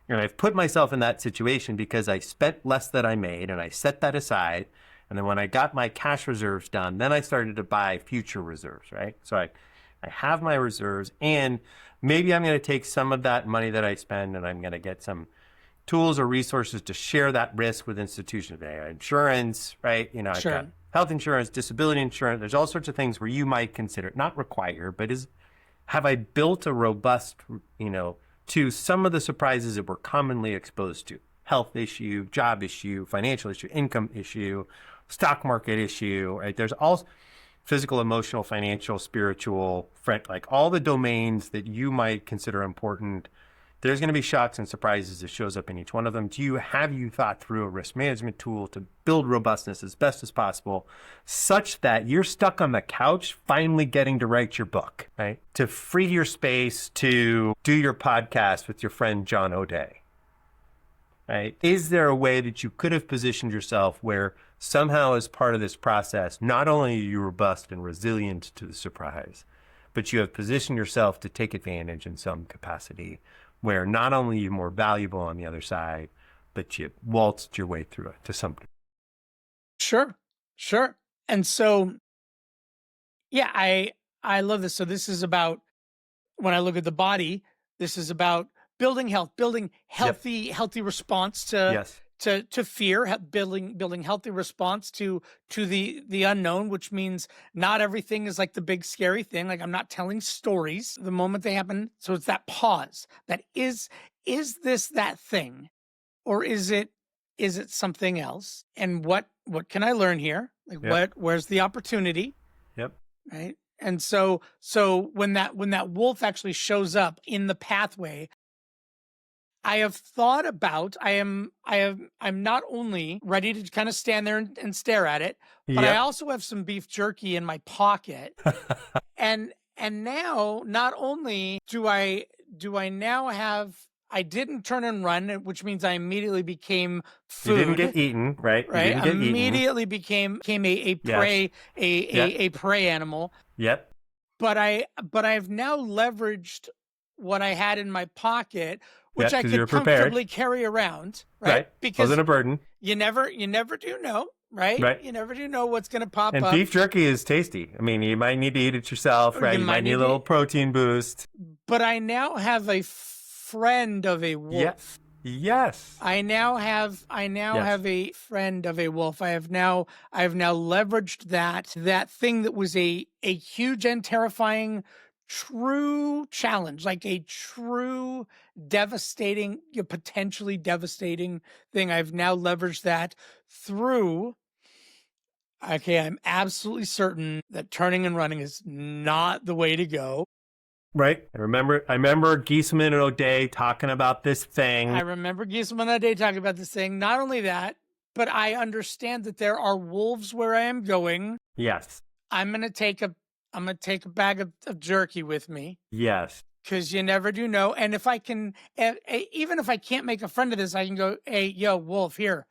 I've put myself in that situation because I spent less than I made and I set that aside. And then when I got my cash reserves done, then I started to buy future reserves, right? So I have my reserves, and maybe I'm going to take some of that money that I spend and I'm going to get some tools or resources to share that risk with institutions. Insurance, right? I've Sure. got health insurance, disability insurance. There's all sorts of things where you might consider, not require, but have I built a robust, to some of the surprises that we're commonly exposed to? Health issue, job issue, financial issue, income issue, stock market issue, right? There's all physical, emotional, financial, spiritual, like all the domains that you might consider important. There's going to be shocks and surprises that shows up in each one of them. Have you thought through a risk management tool to build robustness as best as possible, such that you're stuck on the couch finally getting to write your book, right? To free your space to do your podcast with your friend John O'Dea, right? Is there a way that you could have positioned yourself where somehow as part of this process, not only are you robust and resilient to the surprise, but you have positioned yourself to take advantage in some capacity, where not only are you more valuable on the other side, but you waltzed your way through it to some degree. Sure. And so, yeah, I love this. So this is about, when I look at the body, this is about building health, building healthy response to Yes. to fear, building healthy response to the unknown, which means not everything is like the big scary thing. Like I'm not telling stories the moment they happen. So it's that pause. That is this that thing, or is it something else? And what can I learn here? Like where's the opportunity? Yep. Right. And so when that wolf actually shows up in the pathway, I have thought about, I'm not only ready to kind of stand there and stare at it, but I also have some beef jerky in my pocket. and now not only do I now have, I didn't turn and run, which means I immediately became food. You didn't get eaten, right? Right. You didn't get Immediately became a prey, a prey animal. Yep. But I've now leveraged what I had in my pocket, which I could comfortably carry around, right? Because wasn't a burden. You never do know, right? Right. You never do know what's going to pop up. And beef jerky is tasty. I mean, you might need to eat it yourself, right? You might need a little protein boost. But I now have a friend of a wolf. Yes. I now have a friend of a wolf. I have now leveraged that thing that was a huge and terrifying true challenge, like a true devastating, potentially devastating thing. I've now leveraged that through. Okay, I'm absolutely certain that turning and running is not the way to go. Right. I remember Gieselman and O'Dea talking about this thing. I remember Gieselman and O'Dea talking about this thing. Not only that, but I understand that there are wolves where I am going. Yes. I'm gonna take a bag of jerky with me Yes. because you never do know. And if I can, even if I can't make a friend of this, I can go, hey, yo, wolf, here,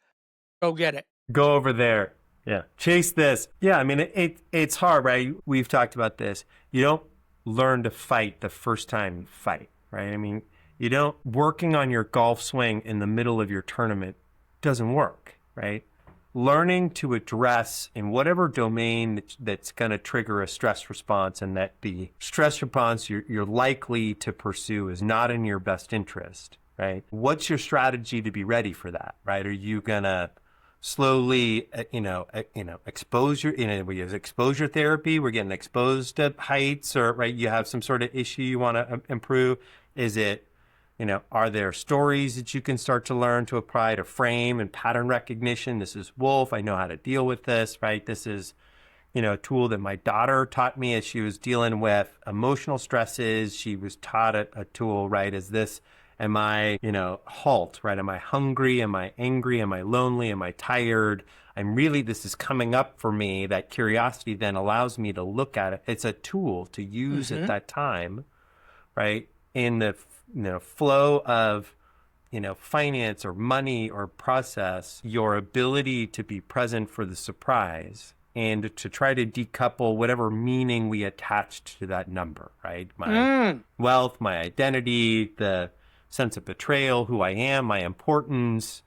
go get it. Go over there. Yeah. Chase this. Yeah. I mean, it's hard, right? We've talked about this. You don't learn to fight the first time you fight, right? I mean, you don't, working on your golf swing in the middle of your tournament doesn't work, right? Learning to address in whatever domain that's going to trigger a stress response, and that the stress response you're likely to pursue is not in your best interest, right? What's your strategy to be ready for that, right? Are you going to slowly, exposure, we use exposure therapy. We're getting exposed to heights, or, right, you have some sort of issue you want to improve. Is it, are there stories that you can start to learn to apply to frame and pattern recognition? This is wolf. I know how to deal with this, right? This is, a tool that my daughter taught me as she was dealing with emotional stresses. She was taught a tool, right? Is this, am I, halt, right? Am I hungry? Am I angry? Am I lonely? Am I tired? This is coming up for me. That curiosity then allows me to look at it. It's a tool to use at that time, right? In the, flow of, finance or money or process, your ability to be present for the surprise and to try to decouple whatever meaning we attached to that number, right? My wealth, my identity, the sense of betrayal, who I am, my importance,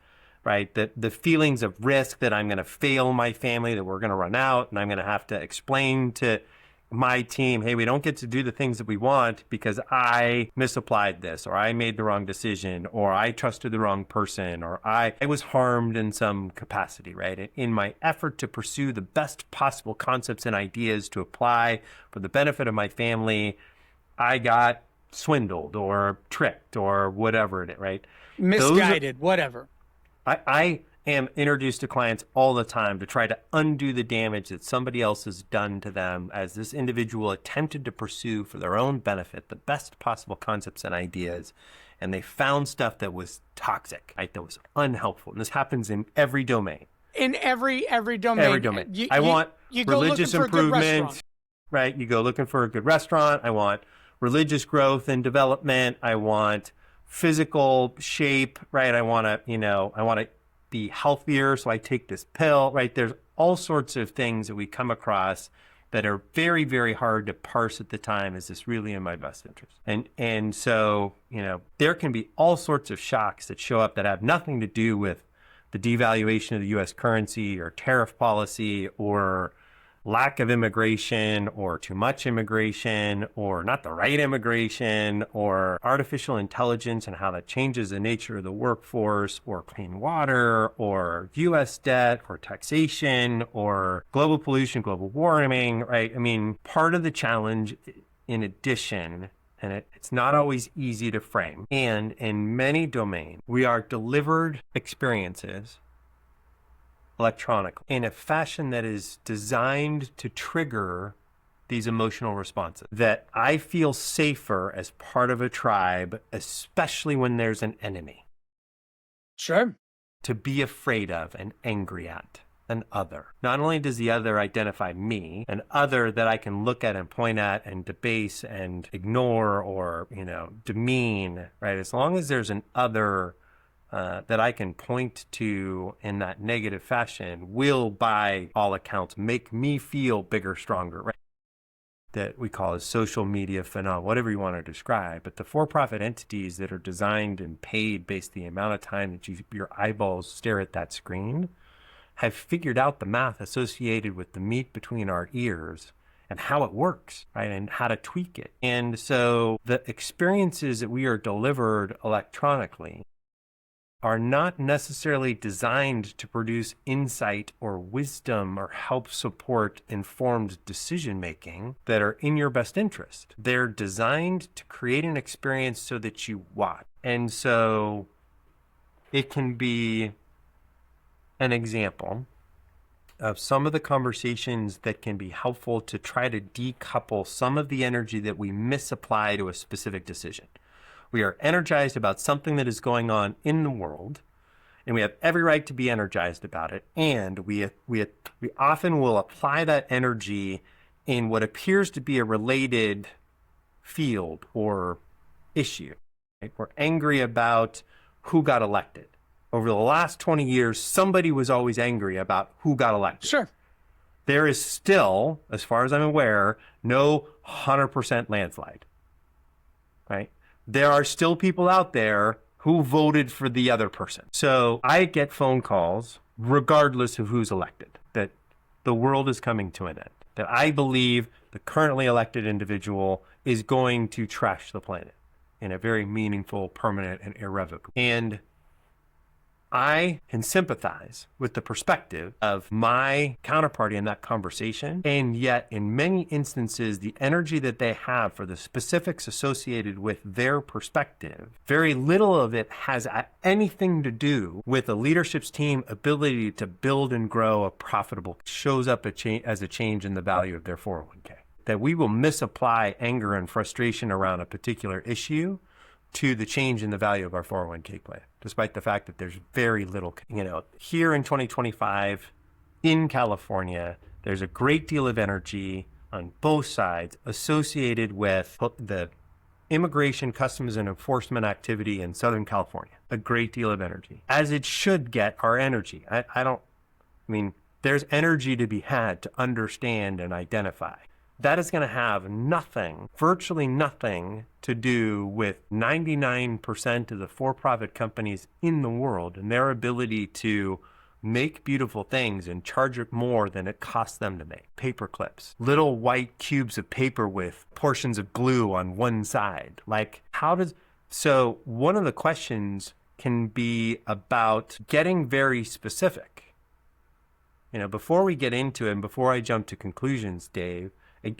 right? The feelings of risk that I'm going to fail my family, that we're going to run out, and I'm going to have to explain to my team, hey, we don't get to do the things that we want because I misapplied this, or I made the wrong decision, or I trusted the wrong person, or I was harmed in some capacity, right? In my effort to pursue the best possible concepts and ideas to apply for the benefit of my family, I got swindled or tricked or whatever it is, right? Misguided, whatever. I am introduced to clients all the time to try to undo the damage that somebody else has done to them as this individual attempted to pursue for their own benefit the best possible concepts and ideas. And they found stuff that was toxic, right? That was unhelpful. And this happens in every domain. In every domain. Every domain. I want religious improvement, right? You go looking for a good restaurant. I want religious growth and development. I want physical shape, right? I want to be healthier, so I take this pill, right? There's all sorts of things that we come across that are very, very hard to parse at the time. Is this really in my best interest? And so, there can be all sorts of shocks that show up that have nothing to do with the devaluation of the U.S. currency or tariff policy or lack of immigration or too much immigration or not the right immigration or artificial intelligence and how that changes the nature of the workforce or clean water or U.S. debt or taxation or global pollution, global warming, right? I mean, part of the challenge in addition, and it's not always easy to frame, and in many domains, we are delivered experiences electronically in a fashion that is designed to trigger these emotional responses. That I feel safer as part of a tribe, especially when there's an enemy. Sure. To be afraid of and angry at an other. Not only does the other identify me, an other that I can look at and point at and debase and ignore or, demean, right? As long as there's an other that I can point to in that negative fashion will, by all accounts, make me feel bigger, stronger, right? That we call as social media phenomenon, whatever you want to describe. But the for-profit entities that are designed and paid based on the amount of time that your eyeballs stare at that screen have figured out the math associated with the meat between our ears and how it works, right? And how to tweak it. And so the experiences that we are delivered electronically are not necessarily designed to produce insight or wisdom or help support informed decision making that are in your best interest. They're designed to create an experience so that you watch. And so it can be an example of some of the conversations that can be helpful to try to decouple some of the energy that we misapply to a specific decision. We are energized about something that is going on in the world, and we have every right to be energized about it. And we often will apply that energy in what appears to be a related field or issue. Right? We're angry about who got elected. Over the last 20 years, somebody was always angry about who got elected. Sure. There is still, as far as I'm aware, no 100% landslide. Right? There are still people out there who voted for the other person. So I get phone calls, regardless of who's elected, that the world is coming to an end, that I believe the currently elected individual is going to trash the planet in a very meaningful, permanent, and irrevocable. And I can sympathize with the perspective of my counterparty in that conversation. And yet, in many instances, the energy that they have for the specifics associated with their perspective, very little of it has anything to do with the leadership's team ability to build and grow a profitable, shows up as a change in the value of their 401k. That we will misapply anger and frustration around a particular issue to the change in the value of our 401k plan, despite the fact that there's very little, here in 2025 in California, there's a great deal of energy on both sides associated with the immigration, customs, and enforcement activity in Southern California. A great deal of energy, as it should get our energy. There's energy to be had to understand and identify. That is going to have nothing, virtually nothing, to do with 99% of the for-profit companies in the world and their ability to make beautiful things and charge it more than it costs them to make. Paper clips, little white cubes of paper with portions of glue on one side. So one of the questions can be about getting very specific. Before we get into it and before I jump to conclusions, Dave,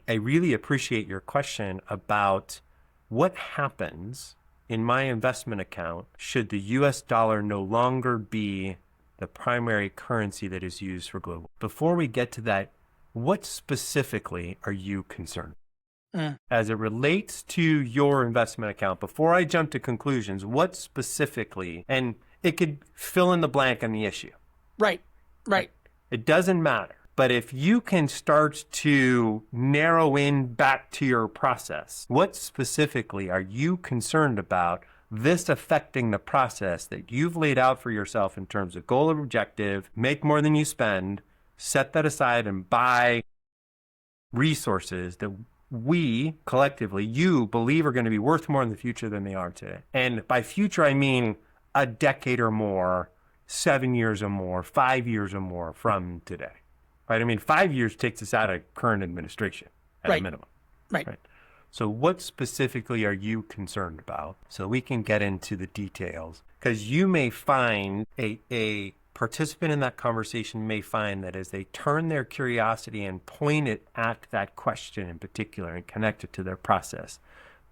I really appreciate your question about what happens in my investment account should the US dollar no longer be the primary currency that is used for global. Before we get to that, what specifically are you concerned as it relates to your investment account? Before I jump to conclusions, what specifically, and it could fill in the blank on the issue. Right. It doesn't matter. But if you can start to narrow in back to your process, what specifically are you concerned about this affecting the process that you've laid out for yourself in terms of goal or objective, make more than you spend, set that aside and buy resources that we collectively, you believe are going to be worth more in the future than they are today. And by future, I mean a decade or more, 7 years or more, 5 years or more from today. Right? 5 years takes us out of current administration at a minimum. Right. So what specifically are you concerned about? So we can get into the details, because you may find a participant in that conversation may find that as they turn their curiosity and point it at that question in particular and connect it to their process,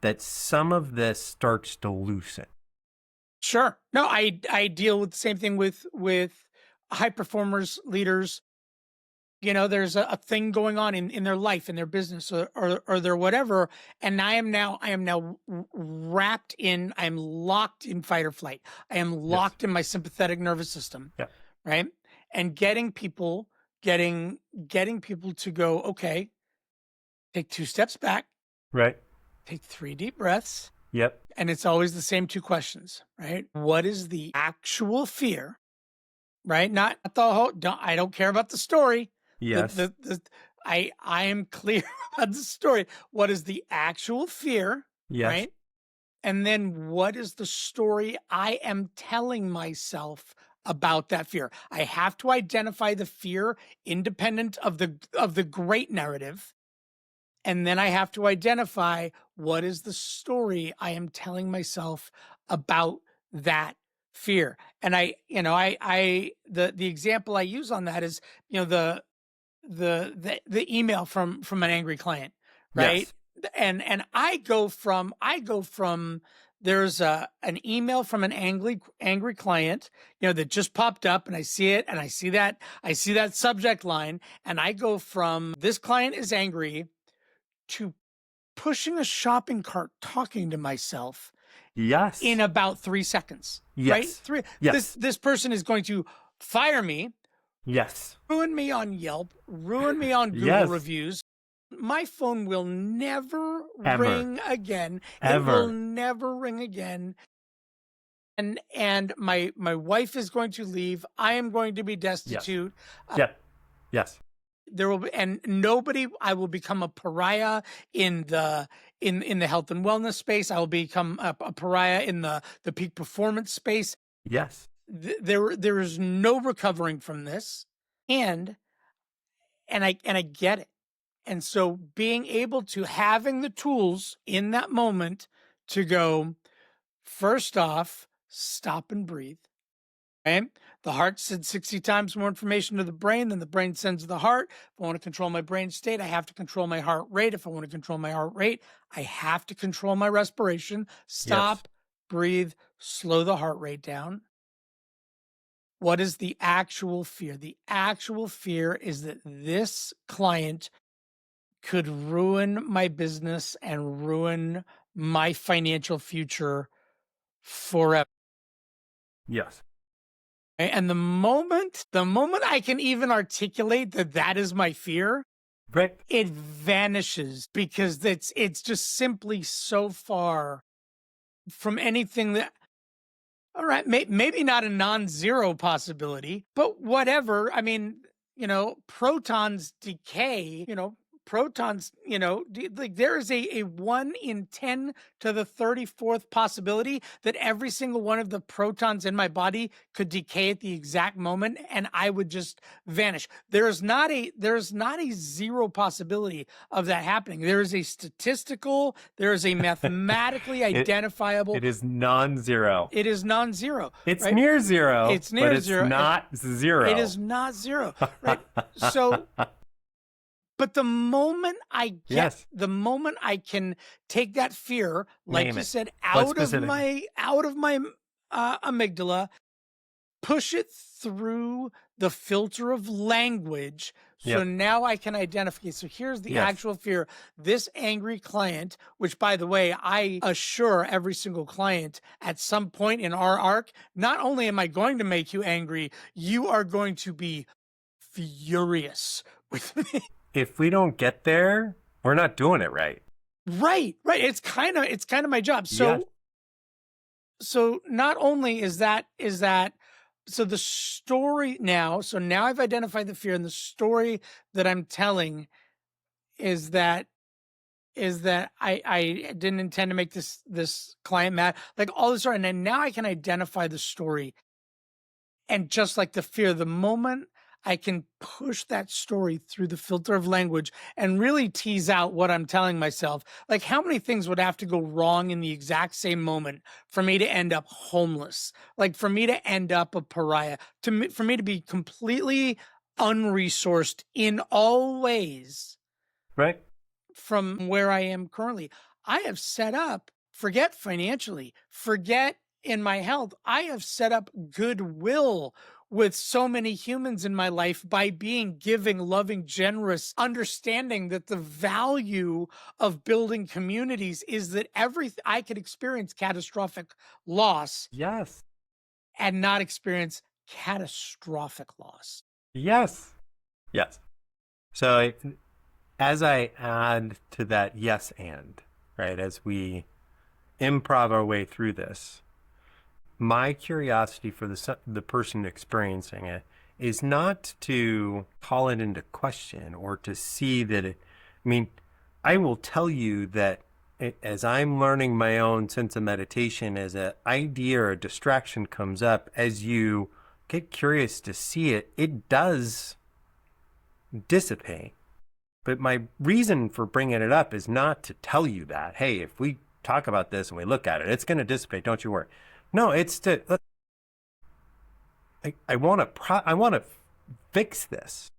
that some of this starts to loosen. Sure. No, I deal with the same thing with high performers, leaders. There's a thing going on in their life, in their business or their whatever. And I am now wrapped in, I'm locked in fight or flight. I am locked in my sympathetic nervous system. Yeah. Right. And getting people to go, okay, take 2 steps back. Right. Take 3 deep breaths. Yep. And it's always the same 2 questions, right? What is the actual fear? Right? Not the whole, I don't care about the story. Yes. I am clear about the story. What is the actual fear? Yes. Right? And then what is the story I am telling myself about that fear? I have to identify the fear independent of the great narrative. And then I have to identify what is the story I am telling myself about that fear. And the example I use on that is, the email from an angry client, right? Yes. And I go from there's an email from an angry client, that just popped up, and I see it, and I see that subject line, and I go from this client is angry to pushing a shopping cart, talking to myself Yes. in about 3 seconds. Right? Yes. This person is going to fire me, Yes. ruin me on Yelp, ruin me on Google Yes. reviews. My phone will never Ever. ring again. Ever. It will never ring again. And my wife is going to leave. I am going to be destitute. Yeah. Yes. There will be, and nobody. I will become a pariah in the health and wellness space. I will become a pariah in the peak performance space. Yes. There is no recovering from this, and I get it. And so being able to having the tools in that moment to go, first off, stop and breathe. Okay? The heart sends 60 times more information to the brain than the brain sends to the heart. If I want to control my brain state, I have to control my heart rate. If I want to control my heart rate, I have to control my respiration. Stop, breathe, slow the heart rate down. What is the actual fear? The actual fear is that this client could ruin my business and ruin my financial future forever. Yes. And the moment I can even articulate that is my fear, Right. it vanishes, because it's just simply so far from anything that, all right, maybe not a non-zero possibility, but whatever. I mean, protons decay, protons, like there is a 1 in 10 to the 34th possibility that every single one of the protons in my body could decay at the exact moment, and I would just vanish. There's not a zero possibility of that happening. There is a mathematically identifiable. It is non-zero. It is non-zero. It's right? near zero. It's near but zero. It's not zero. It is not zero. Right. So, but the moment I can take that fear, like you said, out of my amygdala, push it through the filter of language. So now I can identify. So here's the actual fear. This angry client, which, by the way, I assure every single client at some point in our arc, not only am I going to make you angry, you are going to be furious with me. If we don't get there, we're not doing it right. Right. It's kind of my job. So not only is that so the story now, I've identified the fear, and the story that I'm telling is that I didn't intend to make this client mad, like all this, and then now I can identify the story. And just like the fear, the moment I can push that story through the filter of language and really tease out what I'm telling myself. Like, how many things would have to go wrong in the exact same moment for me to end up homeless? Like, for me to end up a pariah, for me to be completely unresourced in all ways, right? From where I am currently. I have set up, forget financially, forget in my health, I have set up goodwill with so many humans in my life by being giving, loving, generous, understanding that the value of building communities is that I could experience catastrophic loss. Yes. And not experience catastrophic loss. Yes. So as I add to that yes and, right, as we improv our way through this, my curiosity for the person experiencing it is not to call it into question or to see that I will tell you that as I'm learning my own sense of meditation, as an idea or a distraction comes up, as you get curious to see it, it does dissipate. But my reason for bringing it up is not to tell you that, hey, if we talk about this and we look at it, it's going to dissipate, don't you worry. No, it's to I want to fix this.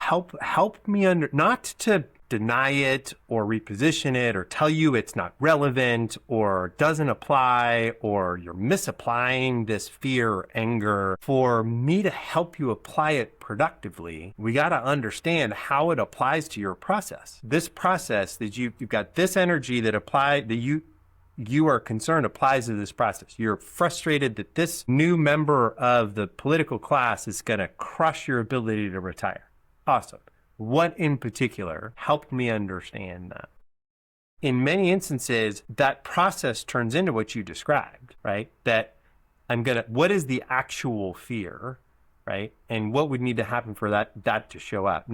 Help me not to deny it or reposition it or tell you it's not relevant or doesn't apply or you're misapplying this fear or anger. For me to help you apply it productively, we got to understand how it applies to your process. This process that you've got this energy that you are concerned applies to this process. You're frustrated that this new member of the political class is going to crush your ability to retire. Awesome. What in particular helped me understand that? In many instances, that process turns into what you described, right? That what is the actual fear, right? And what would need to happen for that to show up?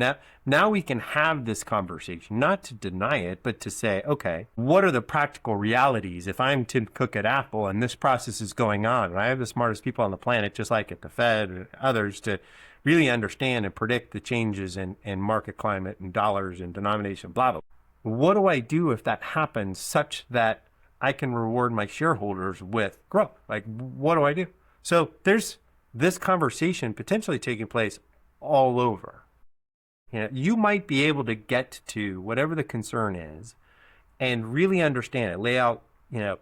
Now we can have this conversation, not to deny it, but to say, okay, what are the practical realities if I'm Tim Cook at Apple and this process is going on, and I have the smartest people on the planet, just like at the Fed and others, to really understand and predict the changes in market climate and dollars and denomination, blah, blah. What do I do if that happens such that I can reward my shareholders with growth? Like, what do I do? So there's this conversation potentially taking place all over. You might be able to get to whatever the concern is and really understand it, lay out,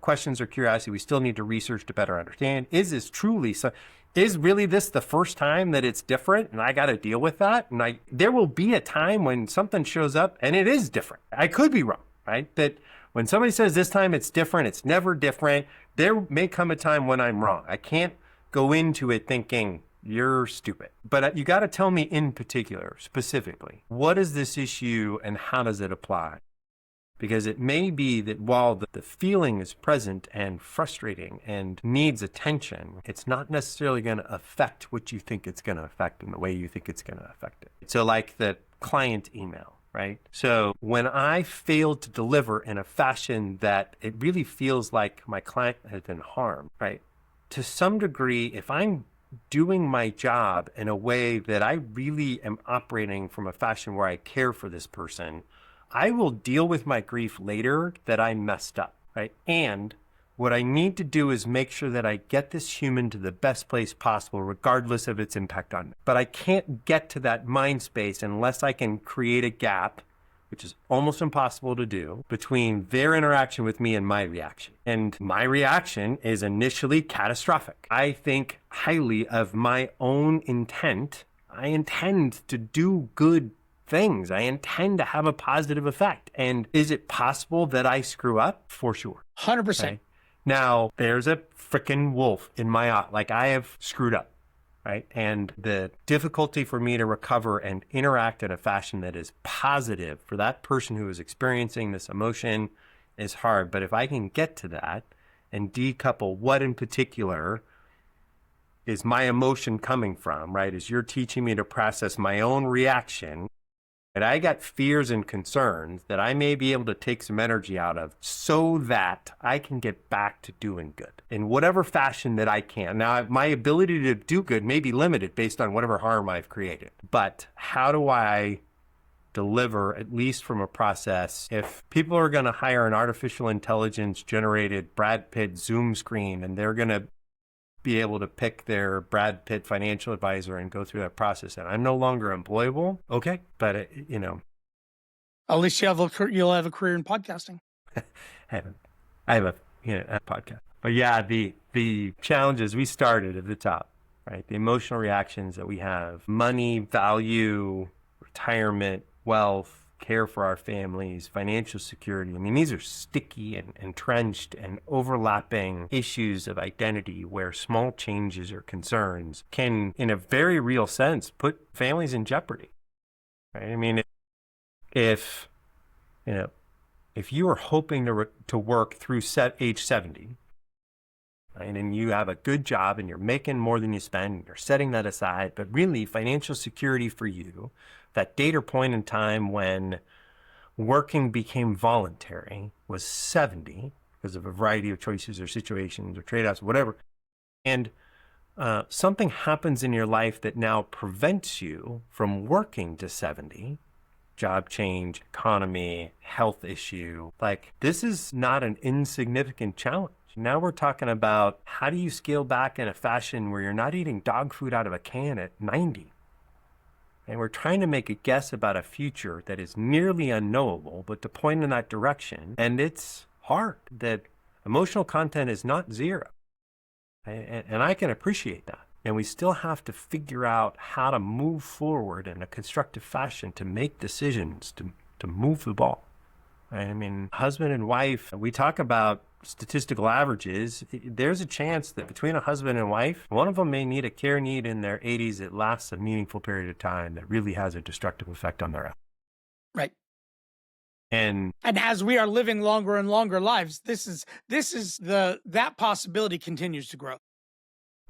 questions or curiosity we still need to research to better understand. Is this truly so? Is really this the first time that it's different and I got to deal with that? And there will be a time when something shows up and it is different. I could be wrong, right? That when somebody says this time it's different, it's never different. There may come a time when I'm wrong. I can't go into it thinking you're stupid. But you got to tell me in particular, specifically, what is this issue and how does it apply? Because it may be that while the feeling is present and frustrating and needs attention, it's not necessarily going to affect what you think it's going to affect in the way you think it's going to affect it. So like the client email, right? So when I fail to deliver in a fashion that it really feels like my client has been harmed, right? To some degree, if I'm doing my job in a way that I really am operating from a fashion where I care for this person, I will deal with my grief later that I messed up, right? And what I need to do is make sure that I get this human to the best place possible, regardless of its impact on me. But I can't get to that mind space unless I can create a gap, which is almost impossible to do, between their interaction with me and my reaction. And my reaction is initially catastrophic. I think highly of my own intent. I intend to do good things. I intend to have a positive effect. And is it possible that I screw up? For sure. 100%. Okay? Now, there's a freaking wolf in my eye. Like, I have screwed up, right? And the difficulty for me to recover and interact in a fashion that is positive for that person who is experiencing this emotion is hard. But if I can get to that and decouple what in particular is my emotion coming from, right? As you're teaching me to process my own reaction, and I got fears and concerns that I may be able to take some energy out of so that I can get back to doing good in whatever fashion that I can. Now, my ability to do good may be limited based on whatever harm I've created. But how do I deliver, at least from a process, if people are going to hire an artificial intelligence generated Brad Pitt Zoom screen and they're going to be able to pick their Brad Pitt financial advisor and go through that process, and I'm no longer employable, okay, but at least you'll have a career in podcasting. I have a podcast. But yeah, the challenges we started at the top, right? The emotional reactions that we have: money, value, retirement, wealth, care for our families, financial security. I mean, these are sticky and entrenched and overlapping issues of identity where small changes or concerns can, in a very real sense, put families in jeopardy, right? I mean, if you are hoping to work through age 70, right, and you have a good job and you're making more than you spend, and you're setting that aside, but really financial security for you, that date or point in time when working became voluntary, was 70 because of a variety of choices or situations or trade-offs, whatever. And something happens in your life that now prevents you from working to 70, job change, economy, health issue. Like, this is not an insignificant challenge. Now we're talking about how do you scale back in a fashion where you're not eating dog food out of a can at 90? And we're trying to make a guess about a future that is nearly unknowable, but to point in that direction. And it's hard. That emotional content is not zero. And I can appreciate that. And we still have to figure out how to move forward in a constructive fashion to make decisions, to move the ball. I mean, husband and wife, we talk about statistical averages. There's a chance that between a husband and wife, one of them may need a care need in their 80s that lasts a meaningful period of time that really has a destructive effect on their health. Right. And as we are living longer and longer lives, that possibility continues to grow.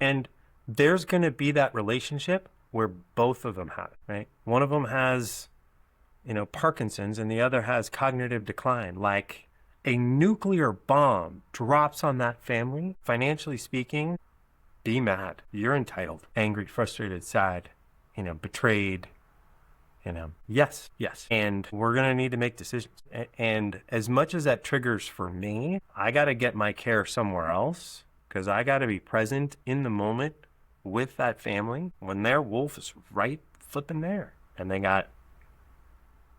And there's going to be that relationship where both of them have it, right? One of them has, Parkinson's, and the other has cognitive decline. Like a nuclear bomb drops on that family, financially speaking, be mad. You're entitled, angry, frustrated, sad, betrayed, yes. And we're going to need to make decisions. And as much as that triggers for me, I got to get my care somewhere else because I got to be present in the moment with that family when their wolf is right flipping there and they got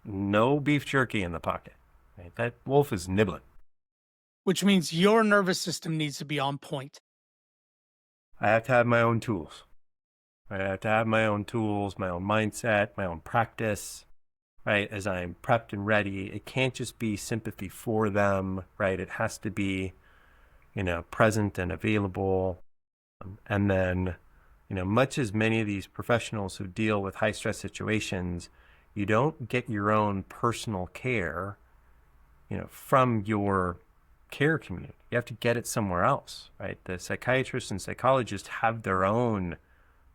no beef jerky in the pocket. Right? That wolf is nibbling. Which means your nervous system needs to be on point. I have to have my own tools. I have to have my own tools, my own mindset, my own practice, right? As I'm prepped and ready, it can't just be sympathy for them, right? It has to be, present and available. And then, much as many of these professionals who deal with high stress situations, you don't get your own personal care, from your care community. You have to get it somewhere else, right? The psychiatrists and psychologists have their own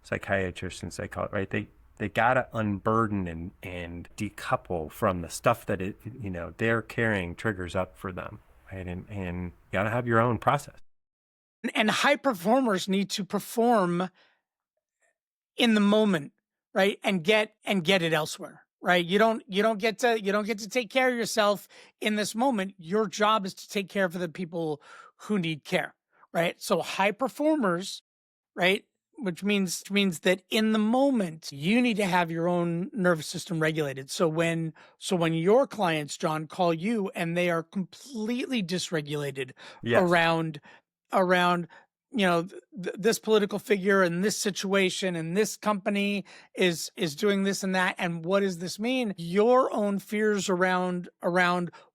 psychiatrists and psychologists, right? They gotta unburden and decouple from the stuff that they're carrying triggers up for them, right? And you gotta have your own process. And high performers need to perform in the moment, right? And get it elsewhere, right? You don't get to take care of yourself in this moment. Your job is to take care of the people who need care, right? So high performers, right? Which means that in the moment you need to have your own nervous system regulated. So when your clients, John, call you and they are completely dysregulated Yes. around this political figure and this situation and this company is doing this and that, and what does this mean? Your own fears around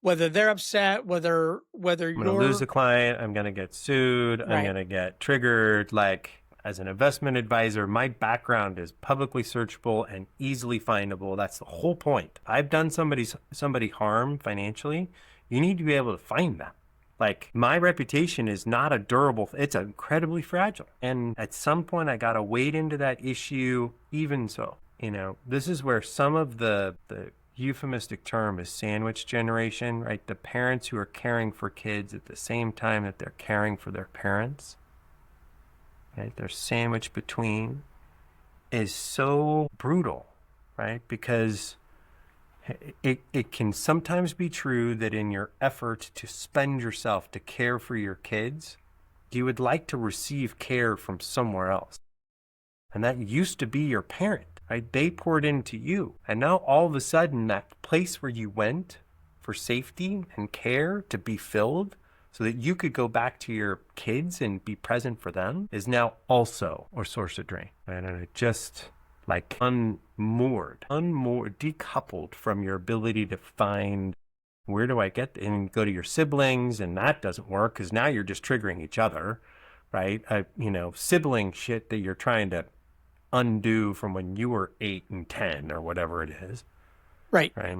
whether they're upset, whether I'm going to lose a client, I'm going to get sued, right. I'm going to get triggered. Like, as an investment advisor, my background is publicly searchable and easily findable. That's the whole point. I've done somebody harm financially. You need to be able to find that. Like, my reputation is not a durable, it's incredibly fragile. And at some point I got to wade into that issue. Even so, this is where some of the euphemistic term is sandwich generation, right? The parents who are caring for kids at the same time that they're caring for their parents, right? They're sandwiched between, is so brutal, right? Because it can sometimes be true that in your effort to spend yourself to care for your kids, you would like to receive care from somewhere else. And that used to be your parent, right? They poured into you. And now all of a sudden, that place where you went for safety and care to be filled so that you could go back to your kids and be present for them is now also a source of drain. And it just, like, unmoored, decoupled from your ability to find, where do I get, and go to your siblings, and that doesn't work because now you're just triggering each other, right? Sibling shit that you're trying to undo from when you were 8 and 10 or whatever it is. Right. Right.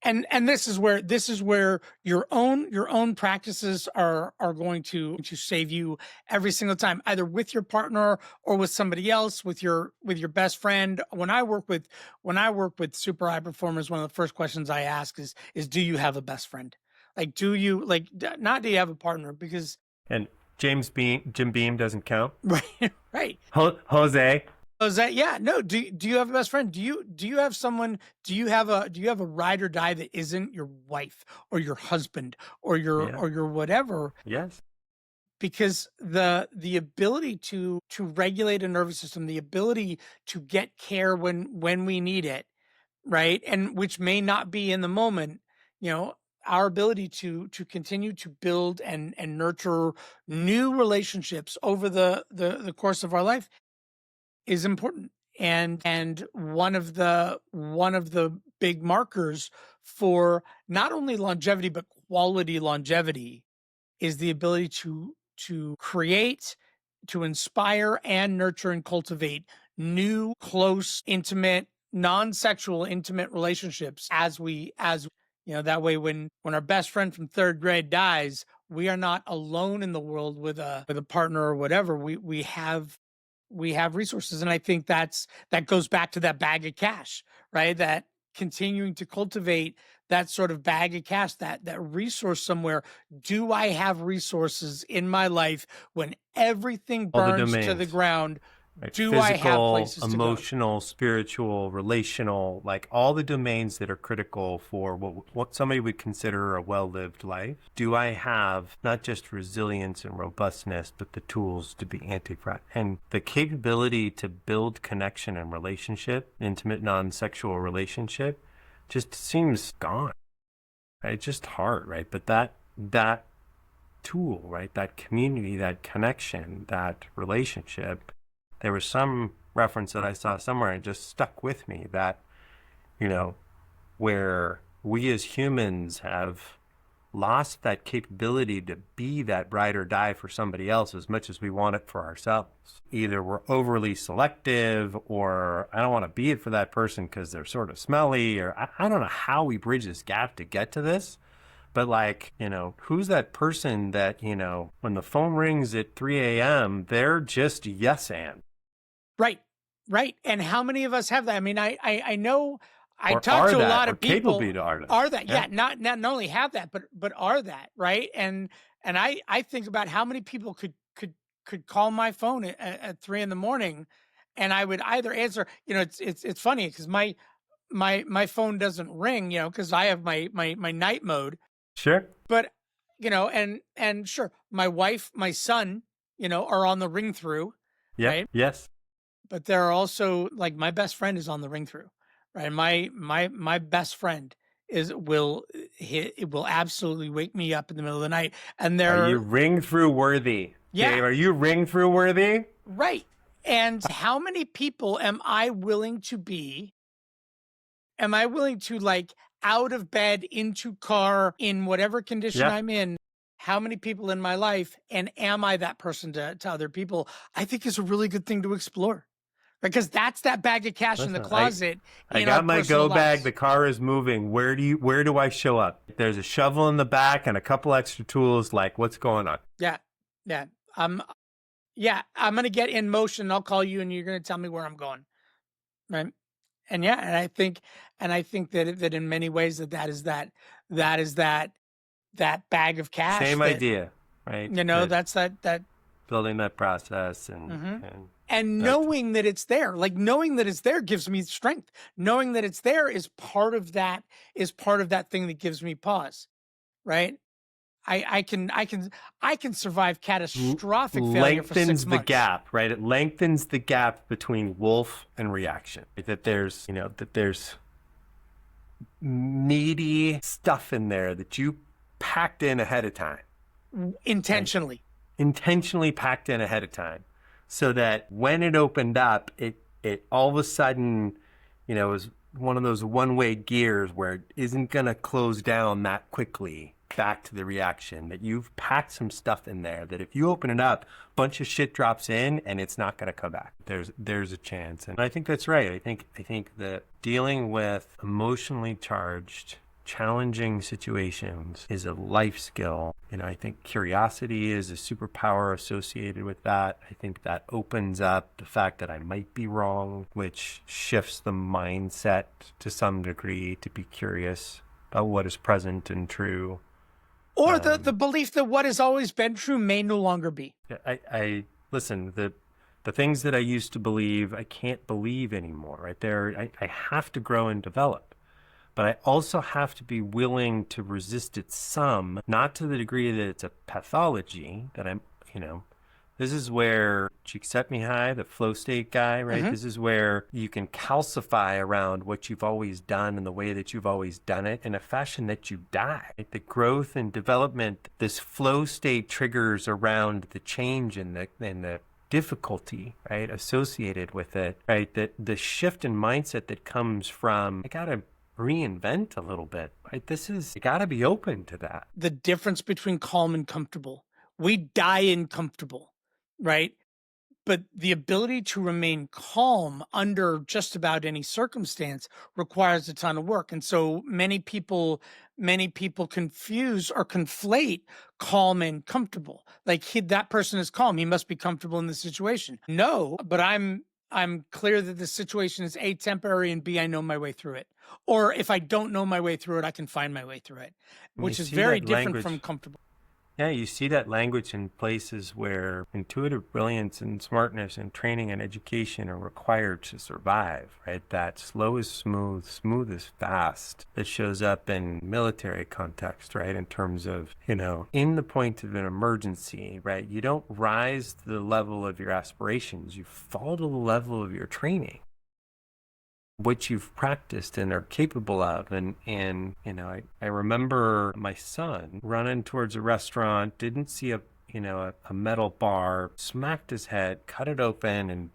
And this is where your own practices are going to save you every single time, either with your partner or with somebody else, with your best friend. When I work with super high performers, one of the first questions I ask is do you have a best friend? Like, do you, like, not do you have a partner? Because and Jim Beam doesn't count. Right. Jose. Is that, yeah, no, do you have a best friend? Do you have someone, do you have a ride or die that isn't your wife or your husband or your Yeah. or your whatever? Yes. because the ability to regulate a nervous system, the ability to get care when we need it, right? And which may not be in the moment, our ability to continue to build and nurture new relationships over the course of our life is important. And one of the big markers for not only longevity but quality longevity is the ability to create, to inspire and nurture and cultivate new, close, intimate, non-sexual, intimate relationships that way when our best friend from third grade dies, we are not alone in the world with a partner or whatever. We have resources. And I think that goes back to that bag of cash, right? That continuing to cultivate that sort of bag of cash, that resource somewhere. Do I have resources in my life when everything All the burns to the domains. ground? Right? Do I have Physical, places to go? emotional, spiritual, relational, like all the domains that are critical for what somebody would consider a well-lived life. Do I have not just resilience and robustness, but the tools to be anti-fragile and the capability to build connection and relationship, intimate, non-sexual relationship, just seems gone. Right? It's just hard, right? But that tool, right? That community, that connection, that relationship. There was some reference that I saw somewhere and it just stuck with me that, where we as humans have lost that capability to be that ride or die for somebody else as much as we want it for ourselves. Either we're overly selective or I don't want to be it for that person because they're sort of smelly, or I don't know how we bridge this gap to get to this. But who's that person that, when the phone rings at 3 a.m., they're just yes and. Right. And how many of us have that? I mean, I know I Or talk to a that, lot or of people capable to are that. are that, yeah, not only have that, but are that, right? And I think about how many people could call my phone at 3 a.m. and I would either answer, it's funny because my phone doesn't ring, because I have my night mode. Sure. But and sure, my wife, my son, are on the ring through, Yeah. right? Yes. But there are also, like, my best friend is on the ring through, right? My best friend will absolutely wake me up in the middle of the night. And Are you ring through worthy? Yeah. Dave, are you ring through worthy? Right. And how many people am I willing to be? Am I willing to, like, out of bed, into car, in whatever condition I'm in? How many people in my life, and am I that person to other people? I think is a really good thing to explore. Because that's that bag of cash in the closet. I got my go bag. The car is moving. Where do I show up? There's a shovel in the back and a couple extra tools. Like, what's going on? Yeah. I'm going to get in motion. I'll call you and you're going to tell me where I'm going. Right. And I think that in many ways that is that bag of cash. Same idea, right? That's that building that process and knowing that it's there. Like, knowing that it's there gives me strength. Knowing that it's there is part of that thing that gives me pause. Right? I can survive catastrophic failure for 6 months. Lengthens the gap, right? It lengthens the gap between wolf and reaction. That there's needy stuff in there that you packed in ahead of time. Intentionally. Intentionally packed in ahead of time. So that when it opened up, it all of a sudden, is one of those one-way gears where it isn't going to close down that quickly back to the reaction. That you've packed some stuff in there that if you open it up, a bunch of shit drops in and it's not going to come back. There's a chance. And I think that's right. I think that dealing with emotionally charged, challenging situations is a life skill. I think curiosity is a superpower associated with that. I think that opens up the fact that I might be wrong, which shifts the mindset to some degree to be curious about what is present and true. Or the belief that what has always been true may no longer be. I listen, the things that I used to believe, I can't believe anymore, right there. I have to grow and develop. But I also have to be willing to resist it some, not to the degree that it's a pathology, that I'm, this is where Csikszentmihalyi, the flow state guy, right? This is where you can calcify around what you've always done and the way that you've always done it in a fashion that you die. The growth and development, this flow state triggers around the change and the difficulty, right, associated with it, right? That the shift in mindset that comes from, I gotta reinvent a little bit, right? You gotta be open to that. The difference between calm and comfortable. We die in comfortable, right? But the ability to remain calm under just about any circumstance requires a ton of work. And so many people confuse or conflate calm and comfortable. Like that person is calm, he must be comfortable in the situation. No, but I'm clear that the situation is A, temporary, and B, I know my way through it. Or if I don't know my way through it, I can find my way through it, which is very different from comfortable. Yeah, you see that language in places where intuitive brilliance and smartness and training and education are required to survive, right? That slow is smooth, smooth is fast. That shows up in military context, right? In terms of, in the point of an emergency, right? You don't rise to the level of your aspirations. You fall to the level of your training, what you've practiced and are capable of. And I remember my son running towards a restaurant, didn't see a metal bar, smacked his head, cut it open, and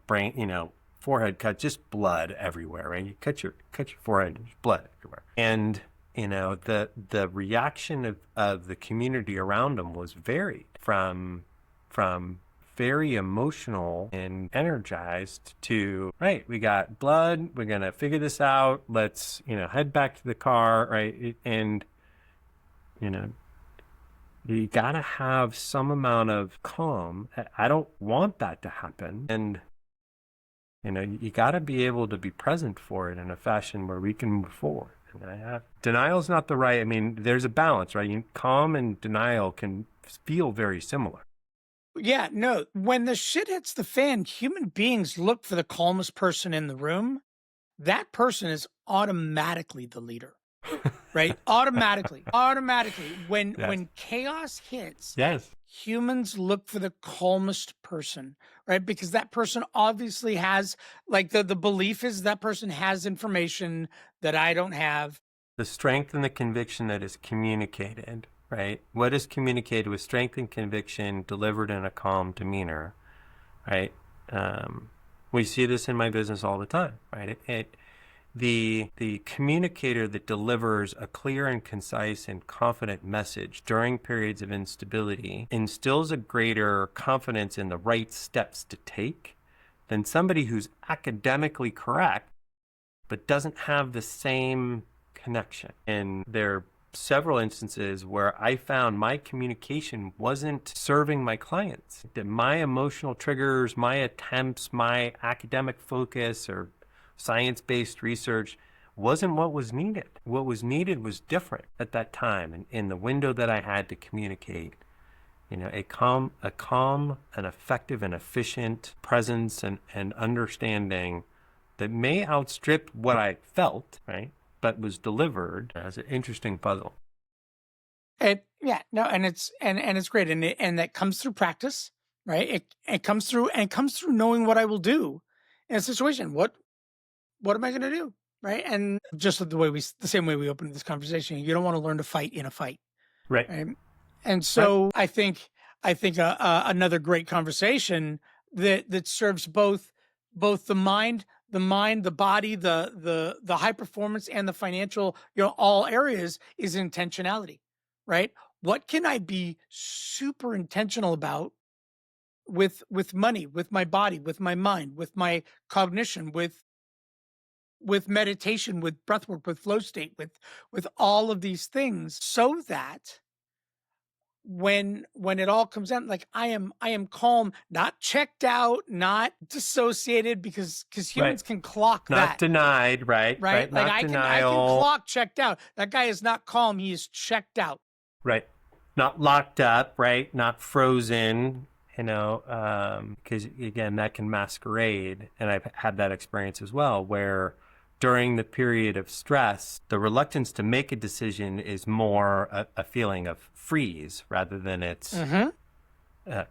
forehead cut, just blood everywhere, right? You cut your forehead, there's blood everywhere. And the reaction of the community around him was varied from very emotional and energized to, right, we got blood, we're going to figure this out, let's, head back to the car, right? And, you got to have some amount of calm. I don't want that to happen. And, you got to be able to be present for it in a fashion where we can move forward. And denial's not the right, there's a balance, right? Calm and denial can feel very similar. Yeah, no. When the shit hits the fan, human beings look for the calmest person in the room. That person is automatically the leader, right? Automatically. When chaos hits, yes, humans look for the calmest person, right? Because that person obviously has, like, the belief is that person has information that I don't have. The strength and the conviction that is communicated. Right? What is communicated with strength and conviction, delivered in a calm demeanor, right? We see this in my business all the time, right? The communicator that delivers a clear and concise and confident message during periods of instability instills a greater confidence in the right steps to take than somebody who's academically correct but doesn't have the same connection. And they're several instances where I found my communication wasn't serving my clients, that my emotional triggers, my attempts, my academic focus or science-based research wasn't what was needed. What was needed was different at that time. And in the window that I had to communicate, a calm, an effective and efficient presence and understanding that may outstrip what I felt, right? But was delivered as an interesting puzzle. And it's great, and that comes through practice, right? It comes through knowing what I will do in a situation. What am I going to do, right? And just the same way we opened this conversation, you don't want to learn to fight in a fight, right? And so I think another great conversation that serves both the mind, the body, the high performance and the financial, all areas is intentionality, right? What can I be super intentional about with money, with my body, with my mind, with my cognition, with meditation, with breathwork, with flow state, with all of these things, so that when it all comes out, like I am calm, not checked out, not dissociated, because humans can clock that. Not denied, right? Right. Like I can clock checked out. That guy is not calm. He is checked out. Right. Not locked up, right? Not frozen, because again, that can masquerade. And I've had that experience as well, where during the period of stress, the reluctance to make a decision is more a feeling of freeze rather than it's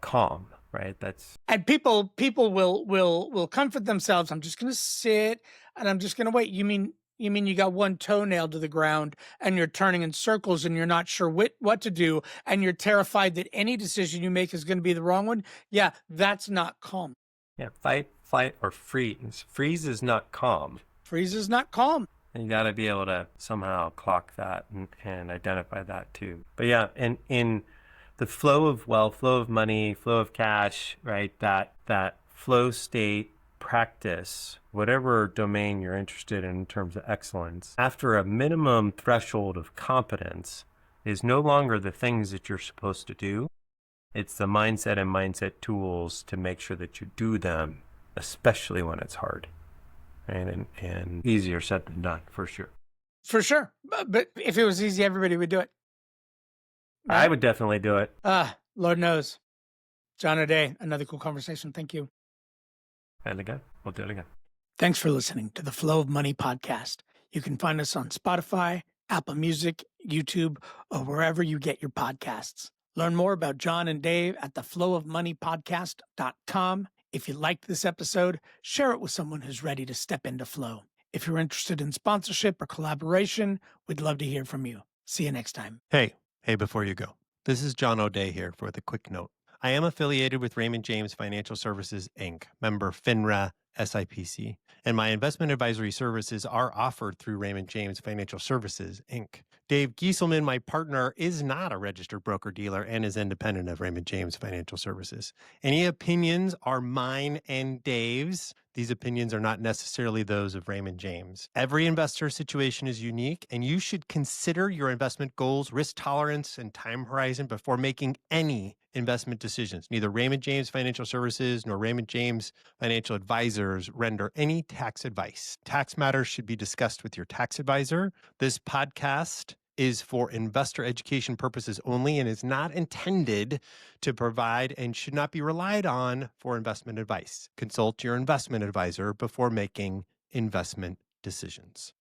calm, right? That's And people will comfort themselves. I'm just going to sit and I'm just going to wait. You mean you got one toenail to the ground and you're turning in circles and you're not sure what to do and you're terrified that any decision you make is going to be the wrong one? Yeah, that's not calm. yeah, fight, flight, or freeze. Freeze is not calm. Freeze is not calm. And you got to be able to somehow clock that and identify that too. But yeah, and in the flow of wealth, flow of money, flow of cash, right? That flow state practice, whatever domain you're interested in terms of excellence, after a minimum threshold of competence, is no longer the things that you're supposed to do. It's the mindset and mindset tools to make sure that you do them, especially when it's hard. Right? And easier said than done, for sure. For sure. But if it was easy, everybody would do it. Right? I would definitely do it. Lord knows. John O'Dea, another cool conversation. Thank you. And again, we'll do it again. Thanks for listening to the Flow of Money podcast. You can find us on Spotify, Apple Music, YouTube, or wherever you get your podcasts. Learn more about John and Dave at theflowofmoneypodcast.com. If you liked this episode, share it with someone who's ready to step into flow. If you're interested in sponsorship or collaboration, we'd love to hear from you. See you next time. Hey, before you go, this is John O'Dea here for the quick note. I am affiliated with Raymond James Financial Services, Inc., member FINRA SIPC, and my investment advisory services are offered through Raymond James Financial Services, Inc. Dave Gieselman, my partner, is not a registered broker-dealer and is independent of Raymond James Financial Services. Any opinions are mine and Dave's. These opinions are not necessarily those of Raymond James. Every investor situation is unique, and you should consider your investment goals, risk tolerance, and time horizon before making any investment decisions. Neither Raymond James Financial Services nor Raymond James Financial Advisors render any tax advice. Tax matters should be discussed with your tax advisor. This podcast is for investor education purposes only and is not intended to provide and should not be relied on for investment advice. Consult your investment advisor before making investment decisions.